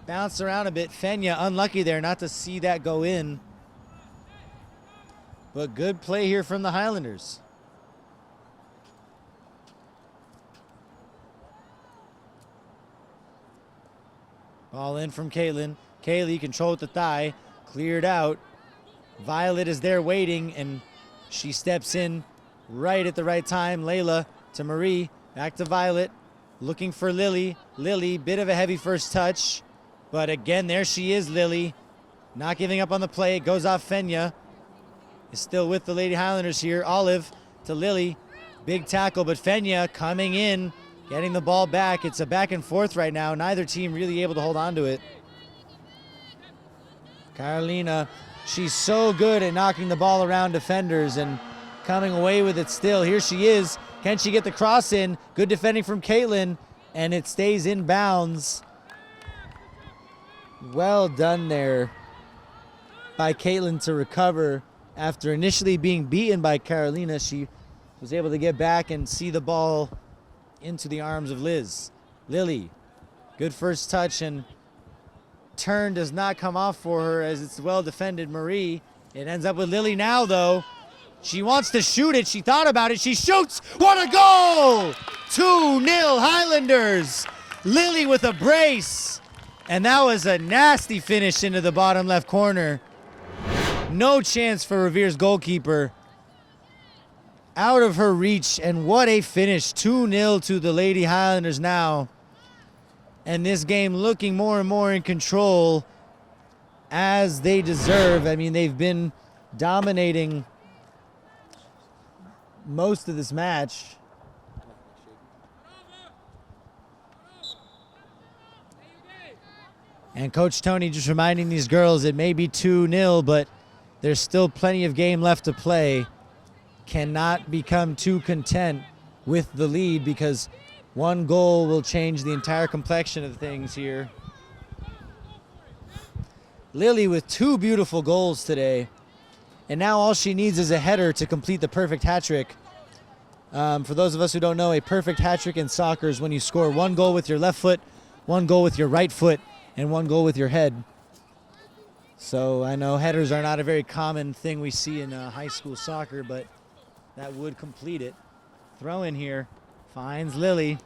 bounced around a bit. Fenya unlucky there not to see that go in. But good play here from the Highlanders. Ball in from Caitlin. Kaylee control with the thigh. Cleared out. Violet is there waiting, and she steps in right at the right time. Layla to Marie. Back to Violet. Looking for Lily. Lily, bit of a heavy first touch. But again, there she is, Lily. Not giving up on the play. It goes off Fenya. Is still with the Lady Highlanders here. Olive to Lily. Big tackle, but Fenya coming in. Getting the ball back. It's a back and forth right now. Neither team really able to hold on to it. Carolina, she's so good at knocking the ball around defenders and coming away with it still. Here she is. Can she get the cross in? Good defending from Caitlin, and it stays in bounds. Well done there by Caitlin to recover after initially being beaten by Carolina, she was able to get back and see the ball into the arms of Liz. Lily, good first touch, and turn does not come off for her as it's well defended. Marie, it ends up with Lily now though. She wants to shoot it, she thought about it, she shoots, what a goal! 2-0 Highlanders. Lily with a brace, and that was a nasty finish into the bottom left corner. No chance for Revere's goalkeeper. Out of her reach, and what a finish. 2-0 to the Lady Highlanders now. And this game looking more and more in control as they deserve. I mean, they've been dominating most of this match. And Coach Tony just reminding these girls it may be 2-0, but there's still plenty of game left to play. Cannot become too content with the lead because one goal will change the entire complexion of things here. Lily with 2 beautiful goals today. And now all she needs is a header to complete the perfect hat trick. For those of us who don't know, a perfect hat trick in soccer is when you score 1 goal with your left foot, 1 goal with your right foot, and 1 goal with your head. So I know headers are not a very common thing we see in high school soccer, but that would complete it. Throw in here, finds Lily.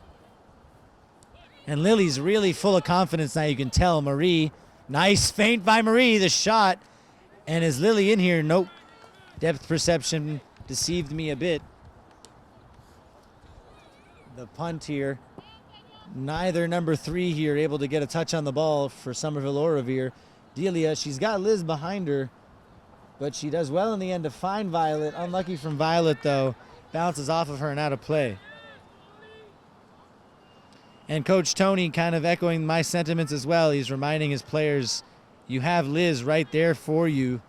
And Lily's really full of confidence now, you can tell. Marie, nice feint by Marie, the shot. And is Lily in here? Nope. Depth perception deceived me a bit. The punt here. Neither number 3 here able to get a touch on the ball for Somerville or Revere. Delia, she's got Liz behind her, but she does well in the end to find Violet. Unlucky from Violet, though. Bounces off of her and out of play. And Coach Tony kind of echoing my sentiments as well. He's reminding his players, you have Liz right there for you.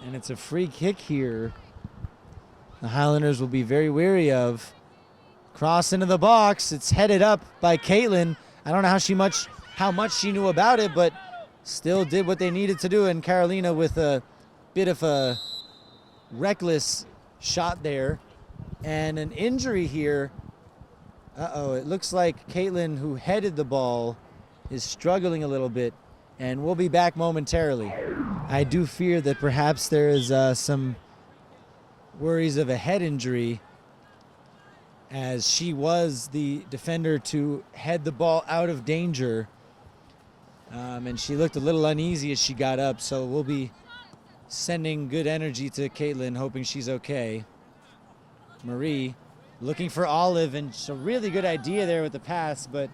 And it's a free kick here. The Highlanders will be very wary of. Cross into the box. It's headed up by Caitlin. I don't know how much she knew about it, but still did what they needed to do. And Carolina with a bit of a reckless shot there. And an injury here. Uh-oh, it looks like Caitlin, who headed the ball, is struggling a little bit. And we'll be back momentarily. I do fear that perhaps there is some worries of a head injury, as she was the defender to head the ball out of danger. And she looked a little uneasy as she got up, so we'll be sending good energy to Caitlin, hoping she's okay. Marie looking for Olive, and it's a really good idea there with the pass, but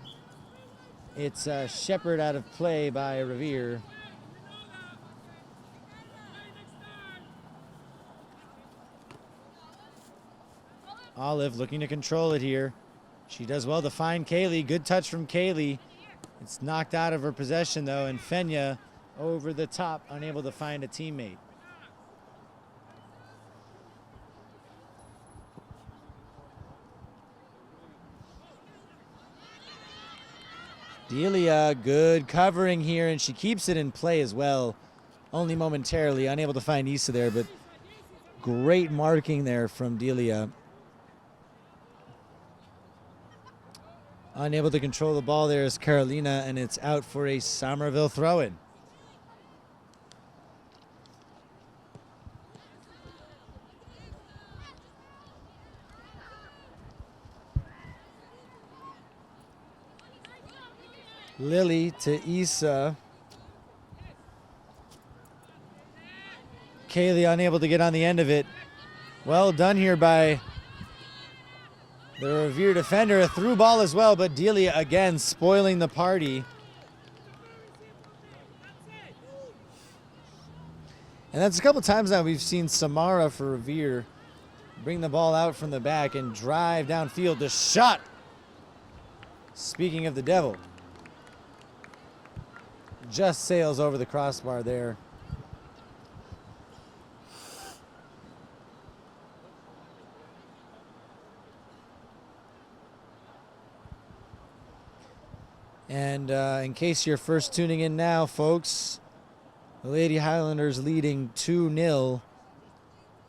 it's shepherded out of play by Revere. Olive looking to control it here. She does well to find Kaylee. Good touch from Kaylee. It's knocked out of her possession though, and Fenya over the top, unable to find a teammate. Delia, good covering here, and she keeps it in play as well. Only momentarily, unable to find Issa there, but great marking there from Delia. Unable to control the ball there is Carolina, and it's out for a Somerville throw-in. Lily to Issa. Kaylee unable to get on the end of it. Well done here by the Revere defender. A through ball as well, but Delia again spoiling the party. And that's a couple times now we've seen Samara for Revere bring the ball out from the back and drive downfield. The shot, speaking of the devil, just sails over the crossbar there. And in case you're first tuning in now, folks, the Lady Highlanders leading 2-0,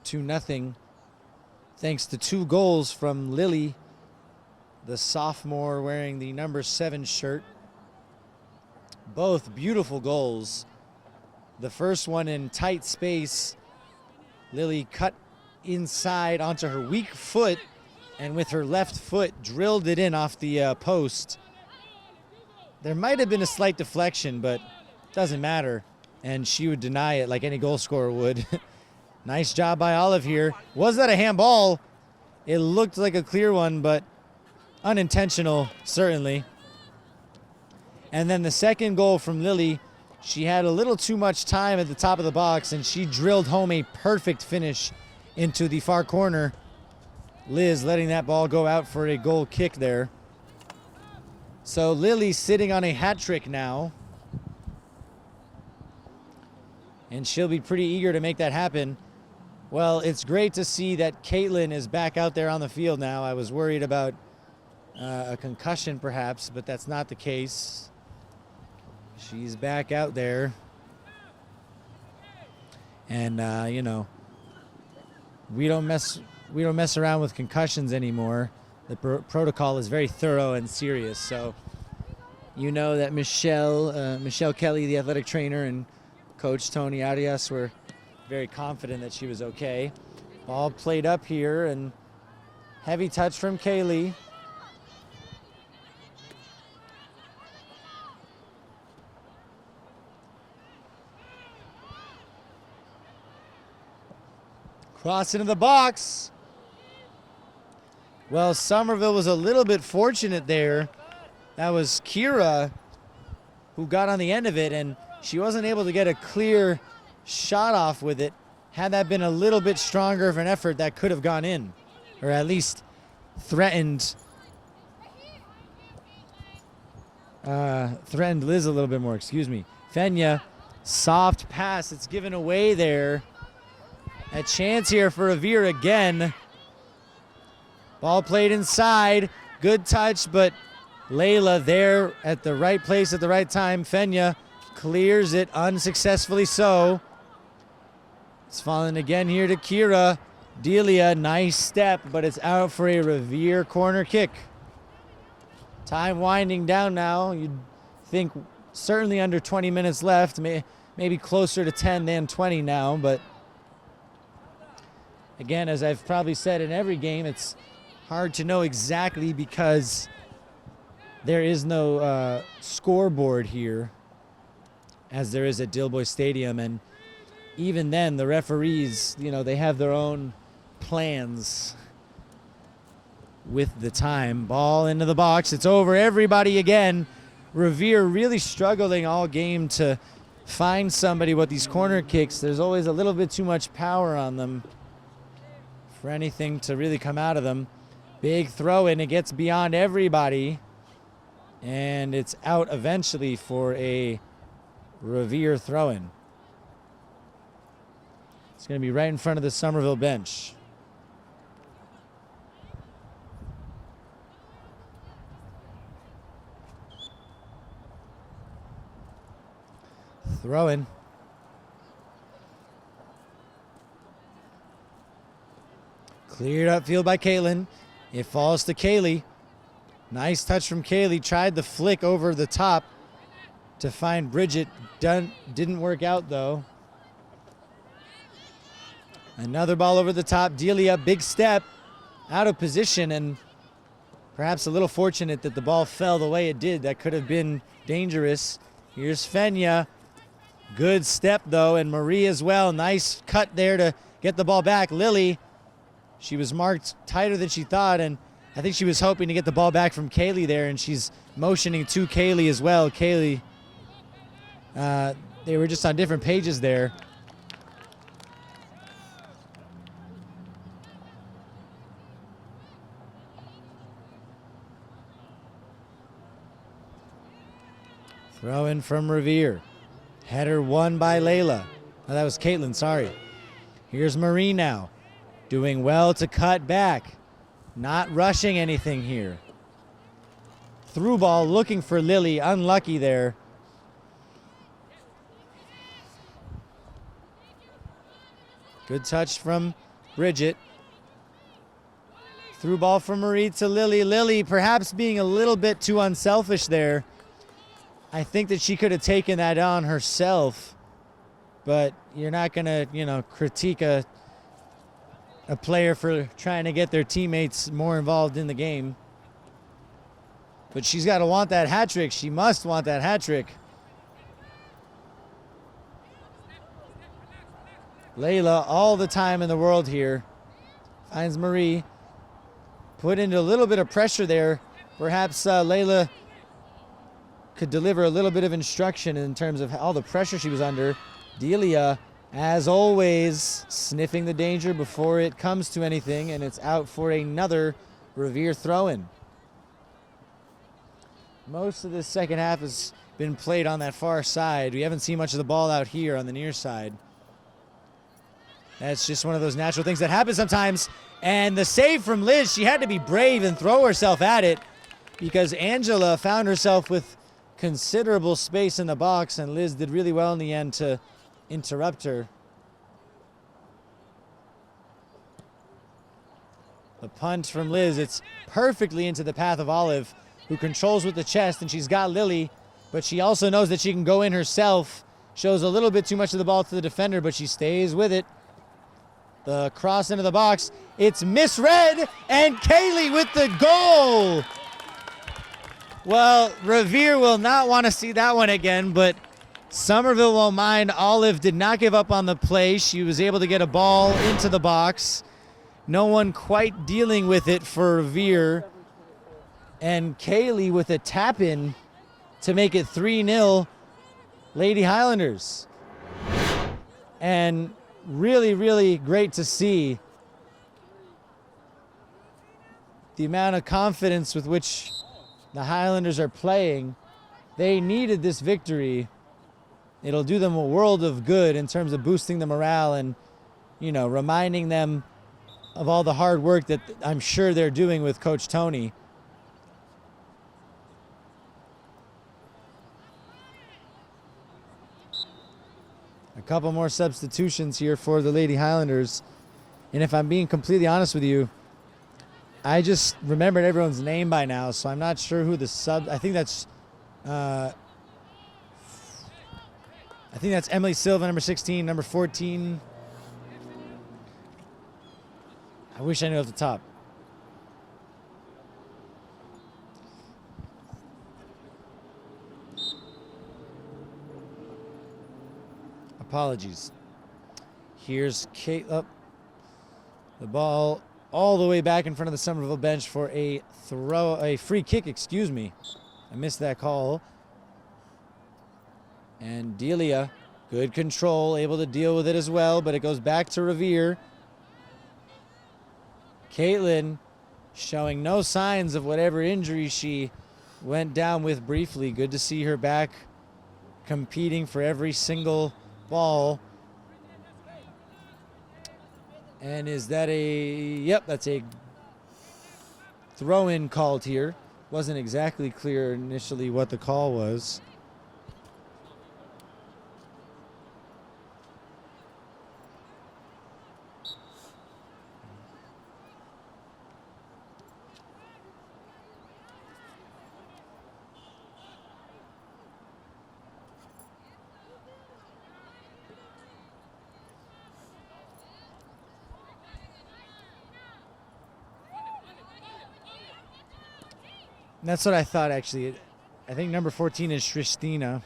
2-0, thanks to 2 goals from Lily, the sophomore wearing the number 7 shirt. Both beautiful goals. The first one in tight space. Lily cut inside onto her weak foot and with her left foot drilled it in off the post. There might have been a slight deflection, but doesn't matter. And she would deny it like any goal scorer would. Nice job by Olive here. Was that a handball? It looked like a clear one, but unintentional, certainly. And then the second goal from Lily, she had a little too much time at the top of the box, and she drilled home a perfect finish into the far corner. Liz letting that ball go out for a goal kick there. So Lily sitting on a hat trick now. And she'll be pretty eager to make that happen. Well, it's great to see that Caitlin is back out there on the field now. I was worried about a concussion perhaps, but that's not the case. She's back out there. And, you know, we don't mess around with concussions anymore. The protocol is very thorough and serious. So you know that Michelle Kelly, the athletic trainer, and Coach Tony Arias were very confident that she was okay. Ball played up here, and heavy touch from Kaylee. Cross into the box. Well, Somerville was a little bit fortunate there. That was Kira who got on the end of it, and she wasn't able to get a clear shot off with it. Had that been a little bit stronger of an effort, that could have gone in, or at least threatened Liz a little bit more, excuse me. Fenya, soft pass, it's given away there. A chance here for Revere again. Ball played inside, good touch, but Layla there at the right place at the right time. Fenya clears it unsuccessfully so. It's falling again here to Kira. Delia, nice step, but it's out for a Revere corner kick. Time winding down now. You'd think certainly under 20 minutes left, maybe closer to 10 than 20 now, but again, as I've probably said in every game, it's hard to know exactly because there is no scoreboard here as there is at Dilboy Stadium, and even then the referees, you know, they have their own plans with the time. Ball into the box, it's over everybody again. Revere really struggling all game to find somebody with these corner kicks. There's always a little bit too much power on them for anything to really come out of them. Big throw in, it gets beyond everybody, and it's out eventually for a Revere throw-in. It's going to be right in front of the Somerville bench. Throw-in. Cleared upfield by Caitlin. It falls to Kaylee. Nice touch from Kaylee. Tried the flick over the top to find Bridget. Didn't work out though. Another ball over the top. Delia, big step. Out of position and perhaps a little fortunate that the ball fell the way it did. That could have been dangerous. Here's Fenya. Good step though, and Marie as well. Nice cut there to get the ball back. Lily, she was marked tighter than she thought, and I think she was hoping to get the ball back from Kaylee there, and she's motioning to Kaylee as well. Kaylee, they were just on different pages there. Throw in from Revere. Header won by Layla. Oh, that was Caitlin, sorry. Here's Marie now. Doing well to cut back. Not rushing anything here. Through ball looking for Lily. Unlucky there. Good touch from Bridget. Through ball from Marie to Lily. Lily perhaps being a little bit too unselfish there. I think that she could have taken that on herself, but you're not going to, critique a player for trying to get their teammates more involved in the game. But she's got to want that hat trick. She must want that hat trick. Layla, all the time in the world here. Finds Marie. Put into a little bit of pressure there. Perhaps Layla could deliver a little bit of instruction in terms of all the pressure she was under. Delia, as always, sniffing the danger before it comes to anything, and it's out for another Revere throw-in. Most of the second half has been played on that far side. We haven't seen much of the ball out here on the near side. That's just one of those natural things that happen sometimes. And the save from Liz, she had to be brave and throw herself at it because Angela found herself with considerable space in the box, and Liz did really well in the end to interrupt her. The punt from Liz, it's perfectly into the path of Olive, who controls with the chest, and she's got Lily, but she also knows that she can go in herself. Shows a little bit too much of the ball to the defender, but she stays with it. The cross into the box. It's misread, and Kaylee with the goal. Well, Revere will not want to see that one again, but Somerville won't mind. Olive did not give up on the play. She was able to get a ball into the box. No one quite dealing with it for Revere. And Kaylee with a tap-in to make it 3-0 Lady Highlanders. And really, really great to see the amount of confidence with which the Highlanders are playing. They needed this victory. It'll do them a world of good in terms of boosting the morale and, reminding them of all the hard work that I'm sure they're doing with Coach Tony. A couple more substitutions here for the Lady Highlanders. And if I'm being completely honest with you, I just remembered everyone's name by now, so I'm not sure who the sub. I think that's Emily Silva, number 16, number 14. I wish I knew off the top. Apologies. Here's Kate up. The ball all the way back in front of the Somerville bench for a free kick, excuse me. I missed that call. And Delia, good control, able to deal with it as well, but it goes back to Revere. Caitlin showing no signs of whatever injury she went down with briefly. Good to see her back competing for every single ball. And is that yep, that's a throw-in called here. Wasn't exactly clear initially what the call was. That's what I thought, actually. I think number 14 is Tristina.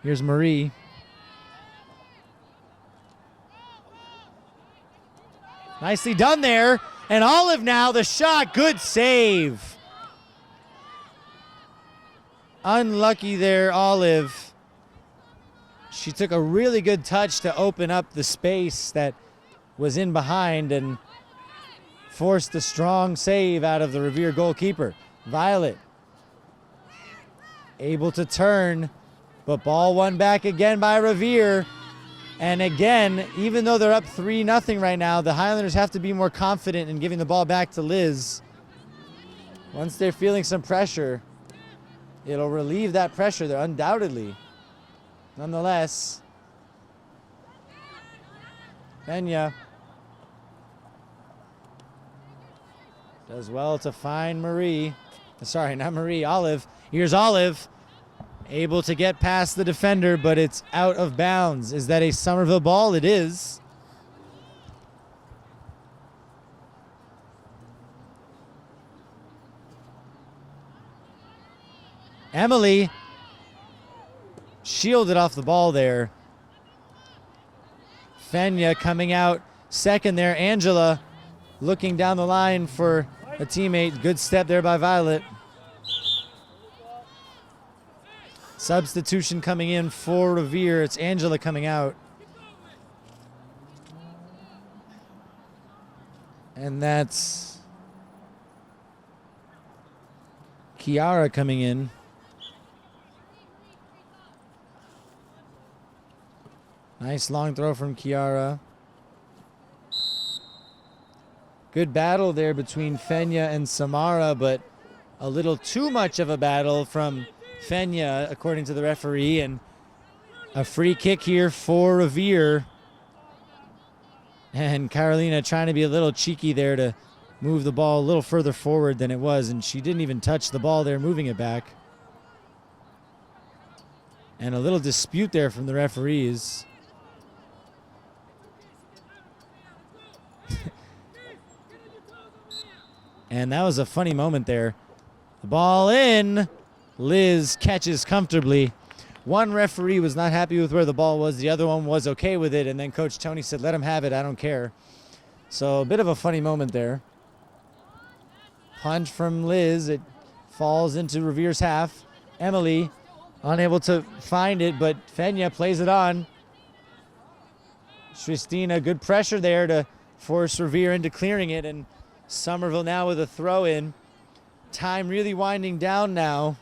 Here's Marie. Nicely done there. And Olive now, the shot. Good save. Unlucky there, Olive. She took a really good touch to open up the space that was in behind and forced a strong save out of the Revere goalkeeper. Violet able to turn, but ball won back again by Revere. And again, even though they're up 3-0 right now, the Highlanders have to be more confident in giving the ball back to Liz. Once they're feeling some pressure, it'll relieve that pressure there, undoubtedly. Nonetheless, Pena does well to find Marie. Sorry, not Marie, Olive. Here's Olive, able to get past the defender, but it's out of bounds. Is that a Somerville ball? It is. Emily shielded off the ball there. Fenya coming out second there. Angela looking down the line for a teammate. Good step there by Violet. Substitution coming in for Revere. It's Angela coming out. And that's Kiara coming in. Nice long throw from Kiara. Good battle there between Fenya and Samara, but a little too much of a battle from Fenya, according to the referee, and a free kick here for Revere. And Carolina trying to be a little cheeky there to move the ball a little further forward than it was, and she didn't even touch the ball there, moving it back. And a little dispute there from the referees. And that was a funny moment there. The ball in. Liz catches comfortably. One referee was not happy with where the ball was. The other one was okay with it. And then Coach Tony said, let him have it. I don't care. So a bit of a funny moment there. Punch from Liz. It falls into Revere's half. Emily unable to find it, but Fenya plays it on. Tristina, good pressure there to force Revere into clearing it. And Somerville now with a throw in. Time really winding down now.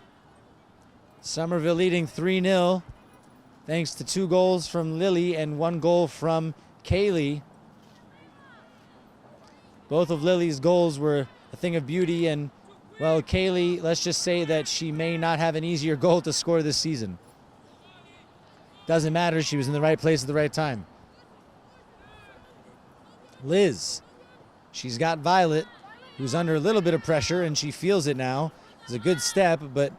Somerville leading 3-0 thanks to 2 goals from Lily and 1 goal from Kaylee. Both of Lily's goals were a thing of beauty, and, well, Kaylee, let's just say that she may not have an easier goal to score this season. Doesn't matter, she was in the right place at the right time. Liz, she's got Violet, who's under a little bit of pressure, and she feels it now. It's a good step, but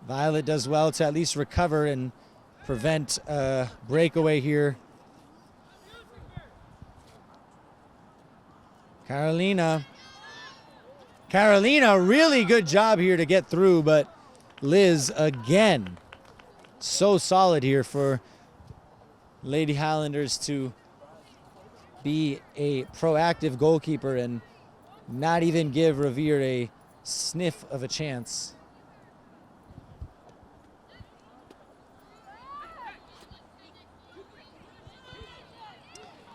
Violet does well to at least recover and prevent a breakaway here. Carolina, really good job here to get through, but Liz again, so solid here for Lady Highlanders to be a proactive goalkeeper and not even give Revere a sniff of a chance.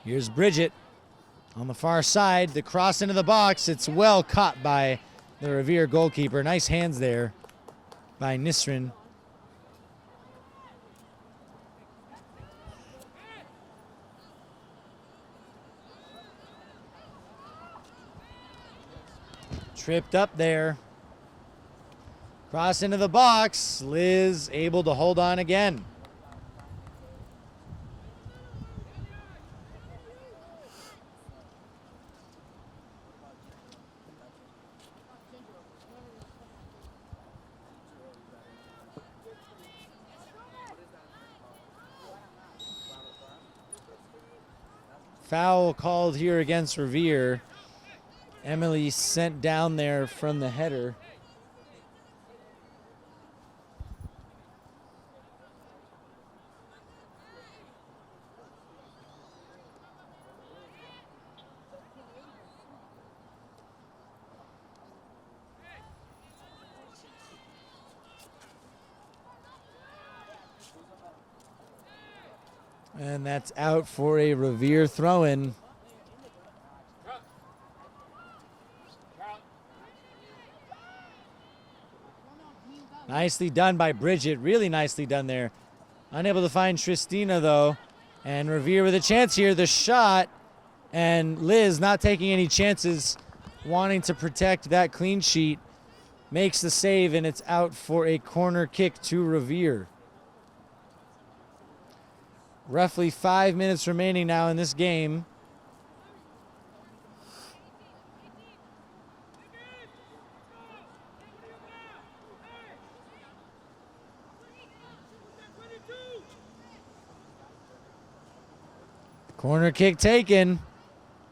Here's Bridget on the far side. The cross into the box. It's well caught by the Revere goalkeeper. Nice hands there by Nisrin. Tripped up there. Cross into the box. Liz able to hold on again. Foul called here against Revere. Emily sent down there from the header. And that's out for a Revere throw-in. Nicely done by Bridget. Really nicely done there. Unable to find Tristina, though. And Revere with a chance here. The shot. And Liz not taking any chances, wanting to protect that clean sheet. Makes the save, and it's out for a corner kick to Revere. Roughly 5 minutes remaining now in this game. Corner kick taken.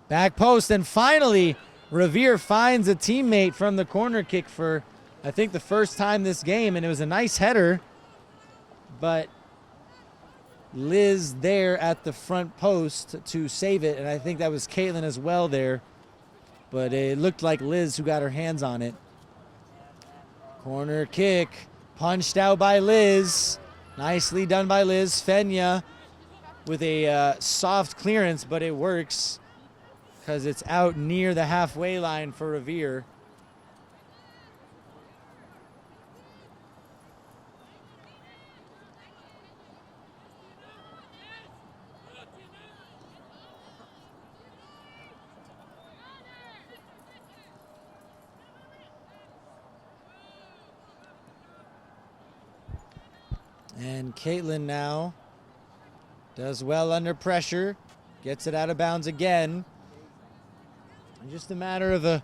Back post, and finally Revere finds a teammate from the corner kick for, I think, the first time this game, and it was a nice header, but Liz there at the front post to save it, and I think that was Caitlin as well there, but it looked like Liz who got her hands on it. Corner kick, punched out by Liz. Nicely done by Liz. Fenya with a soft clearance, but it works because it's out near the halfway line for Revere. And Caitlin now does well under pressure, gets it out of bounds again. Just a matter of a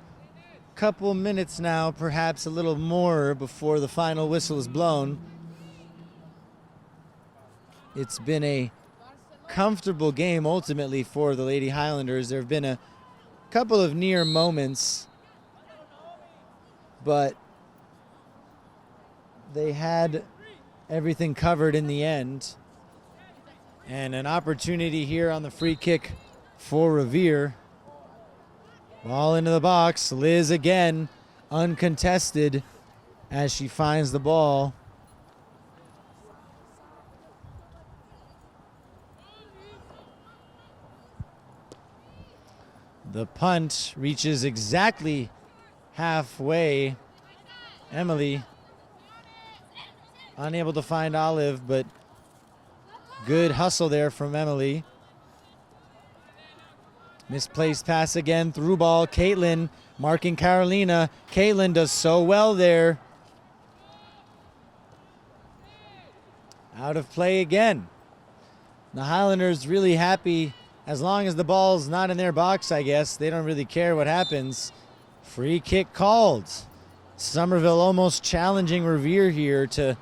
couple minutes now, perhaps a little more, before the final whistle is blown. It's been a comfortable game ultimately for the Lady Highlanders. There have been a couple of near moments, but they had everything covered in the end. And an opportunity here on the free kick for Revere. Ball into the box. Liz again, uncontested as she finds the ball. The punt reaches exactly halfway. Emily unable to find Olive, but good hustle there from Emily. Misplaced pass again, through ball. Caitlin marking Carolina. Caitlin does so well there. Out of play again. The Highlanders really happy as long as the ball's not in their box, I guess. They don't really care what happens. Free kick called. Somerville almost challenging Revere here to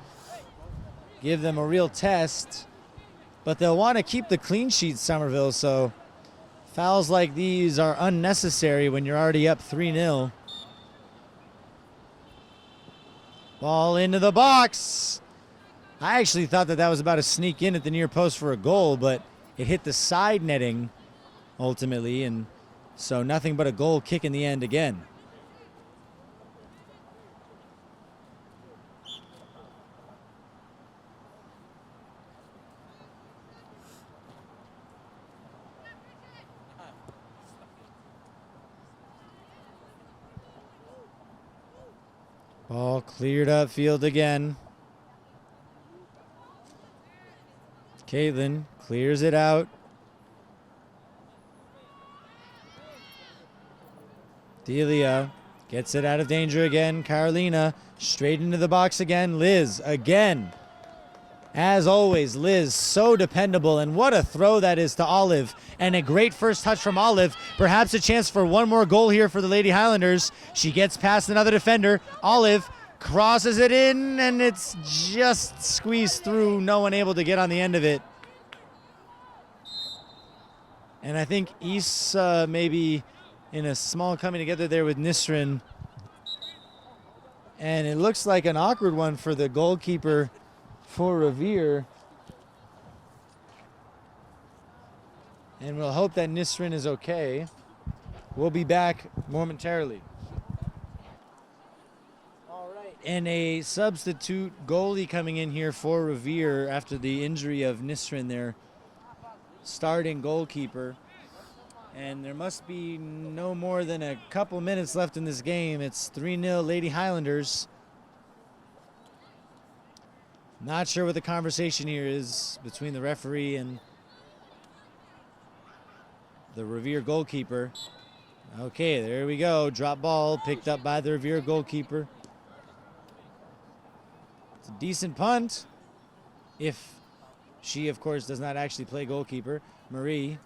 give them a real test. But they'll want to keep the clean sheet, Somerville, so fouls like these are unnecessary when you're already up 3-0. Ball into the box. I actually thought that was about to sneak in at the near post for a goal, but it hit the side netting ultimately, and so nothing but a goal kick in the end again. Ball cleared upfield again. Caitlin clears it out. Delia gets it out of danger again. Carolina straight into the box again. Liz again. As always, Liz so dependable, and what a throw that is to Olive, and a great first touch from Olive. Perhaps a chance for one more goal here for the Lady Highlanders. She gets past another defender. Olive crosses it in, and it's just squeezed through. No one able to get on the end of it. And I think Issa maybe in a small coming together there with Nisrin. And it looks like an awkward one for the goalkeeper for Revere. And we'll hope that Nisrin is okay. We'll be back momentarily. All right. And a substitute goalie coming in here for Revere after the injury of Nisrin, their starting goalkeeper. And there must be no more than a couple minutes left in this game. It's 3-0 Lady Highlanders. Not sure what the conversation here is between the referee and the Revere goalkeeper. Okay, there we go. Drop ball picked up by the Revere goalkeeper. It's a decent punt. If she, of course, does not actually play goalkeeper. Marie.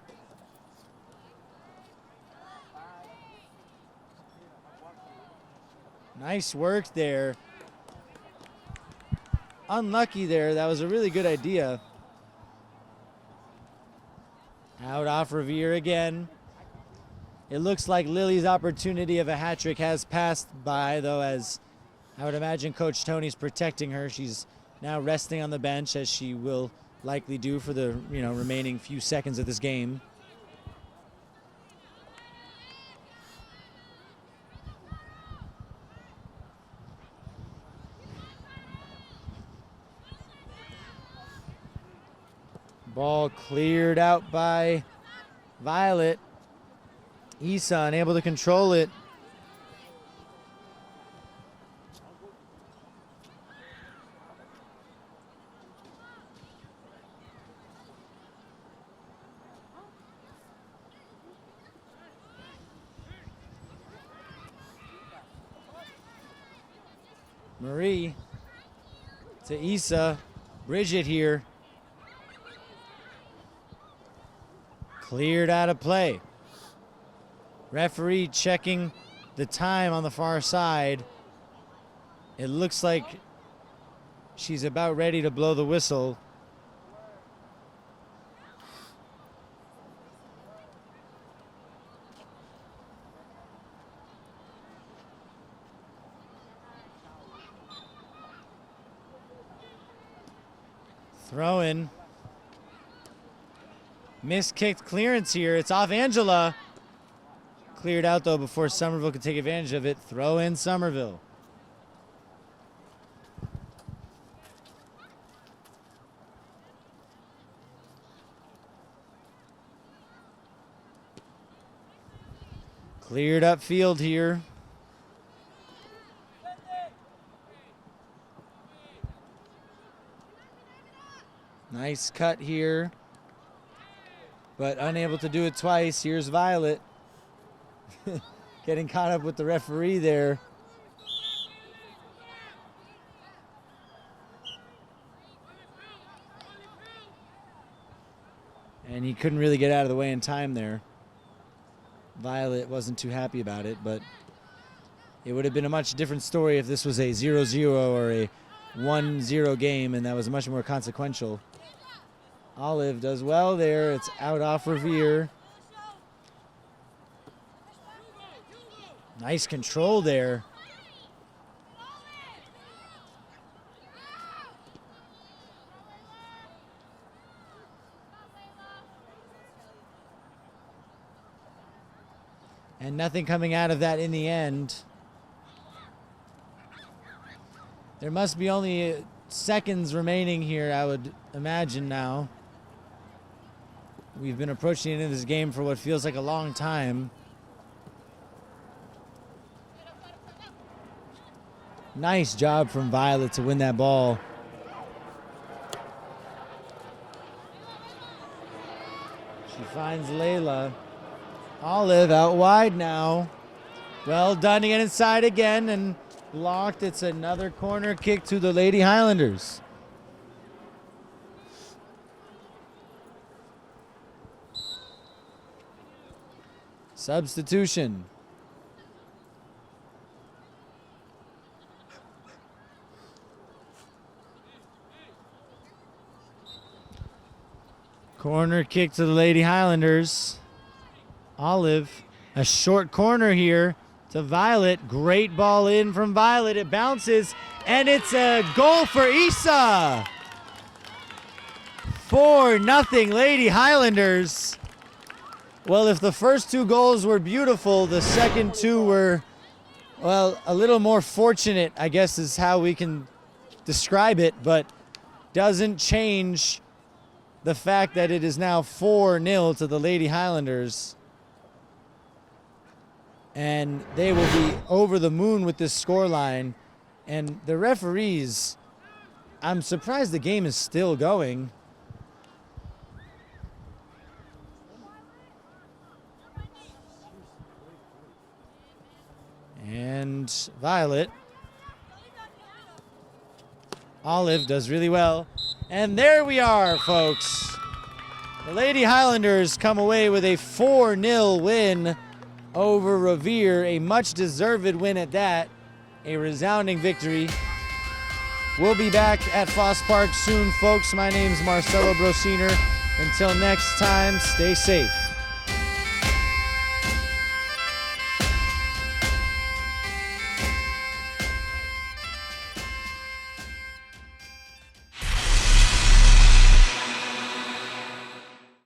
Nice work there. Unlucky there. That was a really good idea. Out off Revere again. It looks like Lily's opportunity of a hat trick has passed by, though, as I would imagine Coach Tony's protecting her. She's now resting on the bench, as she will likely do for the remaining few seconds of this game. Ball cleared out by Violet. Issa unable to control it. Marie to Issa. Bridget here. Cleared out of play. Referee checking the time on the far side. It looks like she's about ready to blow the whistle. Throw in. Miskicked clearance here. It's off Angela. Cleared out, though, before Somerville could take advantage of it. Throw in Somerville. Cleared up field here. Nice cut here, but unable to do it twice. Here's Violet. Getting caught up with the referee there. And he couldn't really get out of the way in time there. Violet wasn't too happy about it, but it would have been a much different story if this was a 0-0 or a 1-0 game, and that was much more consequential. Olive does well there. It's out off Revere. Nice control there. And nothing coming out of that in the end. There must be only seconds remaining here, I would imagine now. We've been approaching the end of this game for what feels like a long time. Nice job from Violet to win that ball. She finds Layla. Olive out wide now. Well done to get inside again and blocked. It's another corner kick to the Lady Highlanders. Substitution. Corner kick to the Lady Highlanders. Olive, a short corner here to Violet. Great ball in from Violet. It bounces, and it's a goal for Issa. 4-0 Lady Highlanders. Well, if the first two goals were beautiful, the second two were, well, a little more fortunate, I guess is how we can describe it, but doesn't change the fact that it is now 4-0 to the Lady Highlanders. And they will be over the moon with this scoreline. And the referees, I'm surprised the game is still going. And Violet. Olive does really well. And there we are, folks. The Lady Highlanders come away with a 4-0 win over Revere. A much-deserved win at that. A resounding victory. We'll be back at Foss Park soon, folks. My name's Marcelo Brociner. Until next time, stay safe.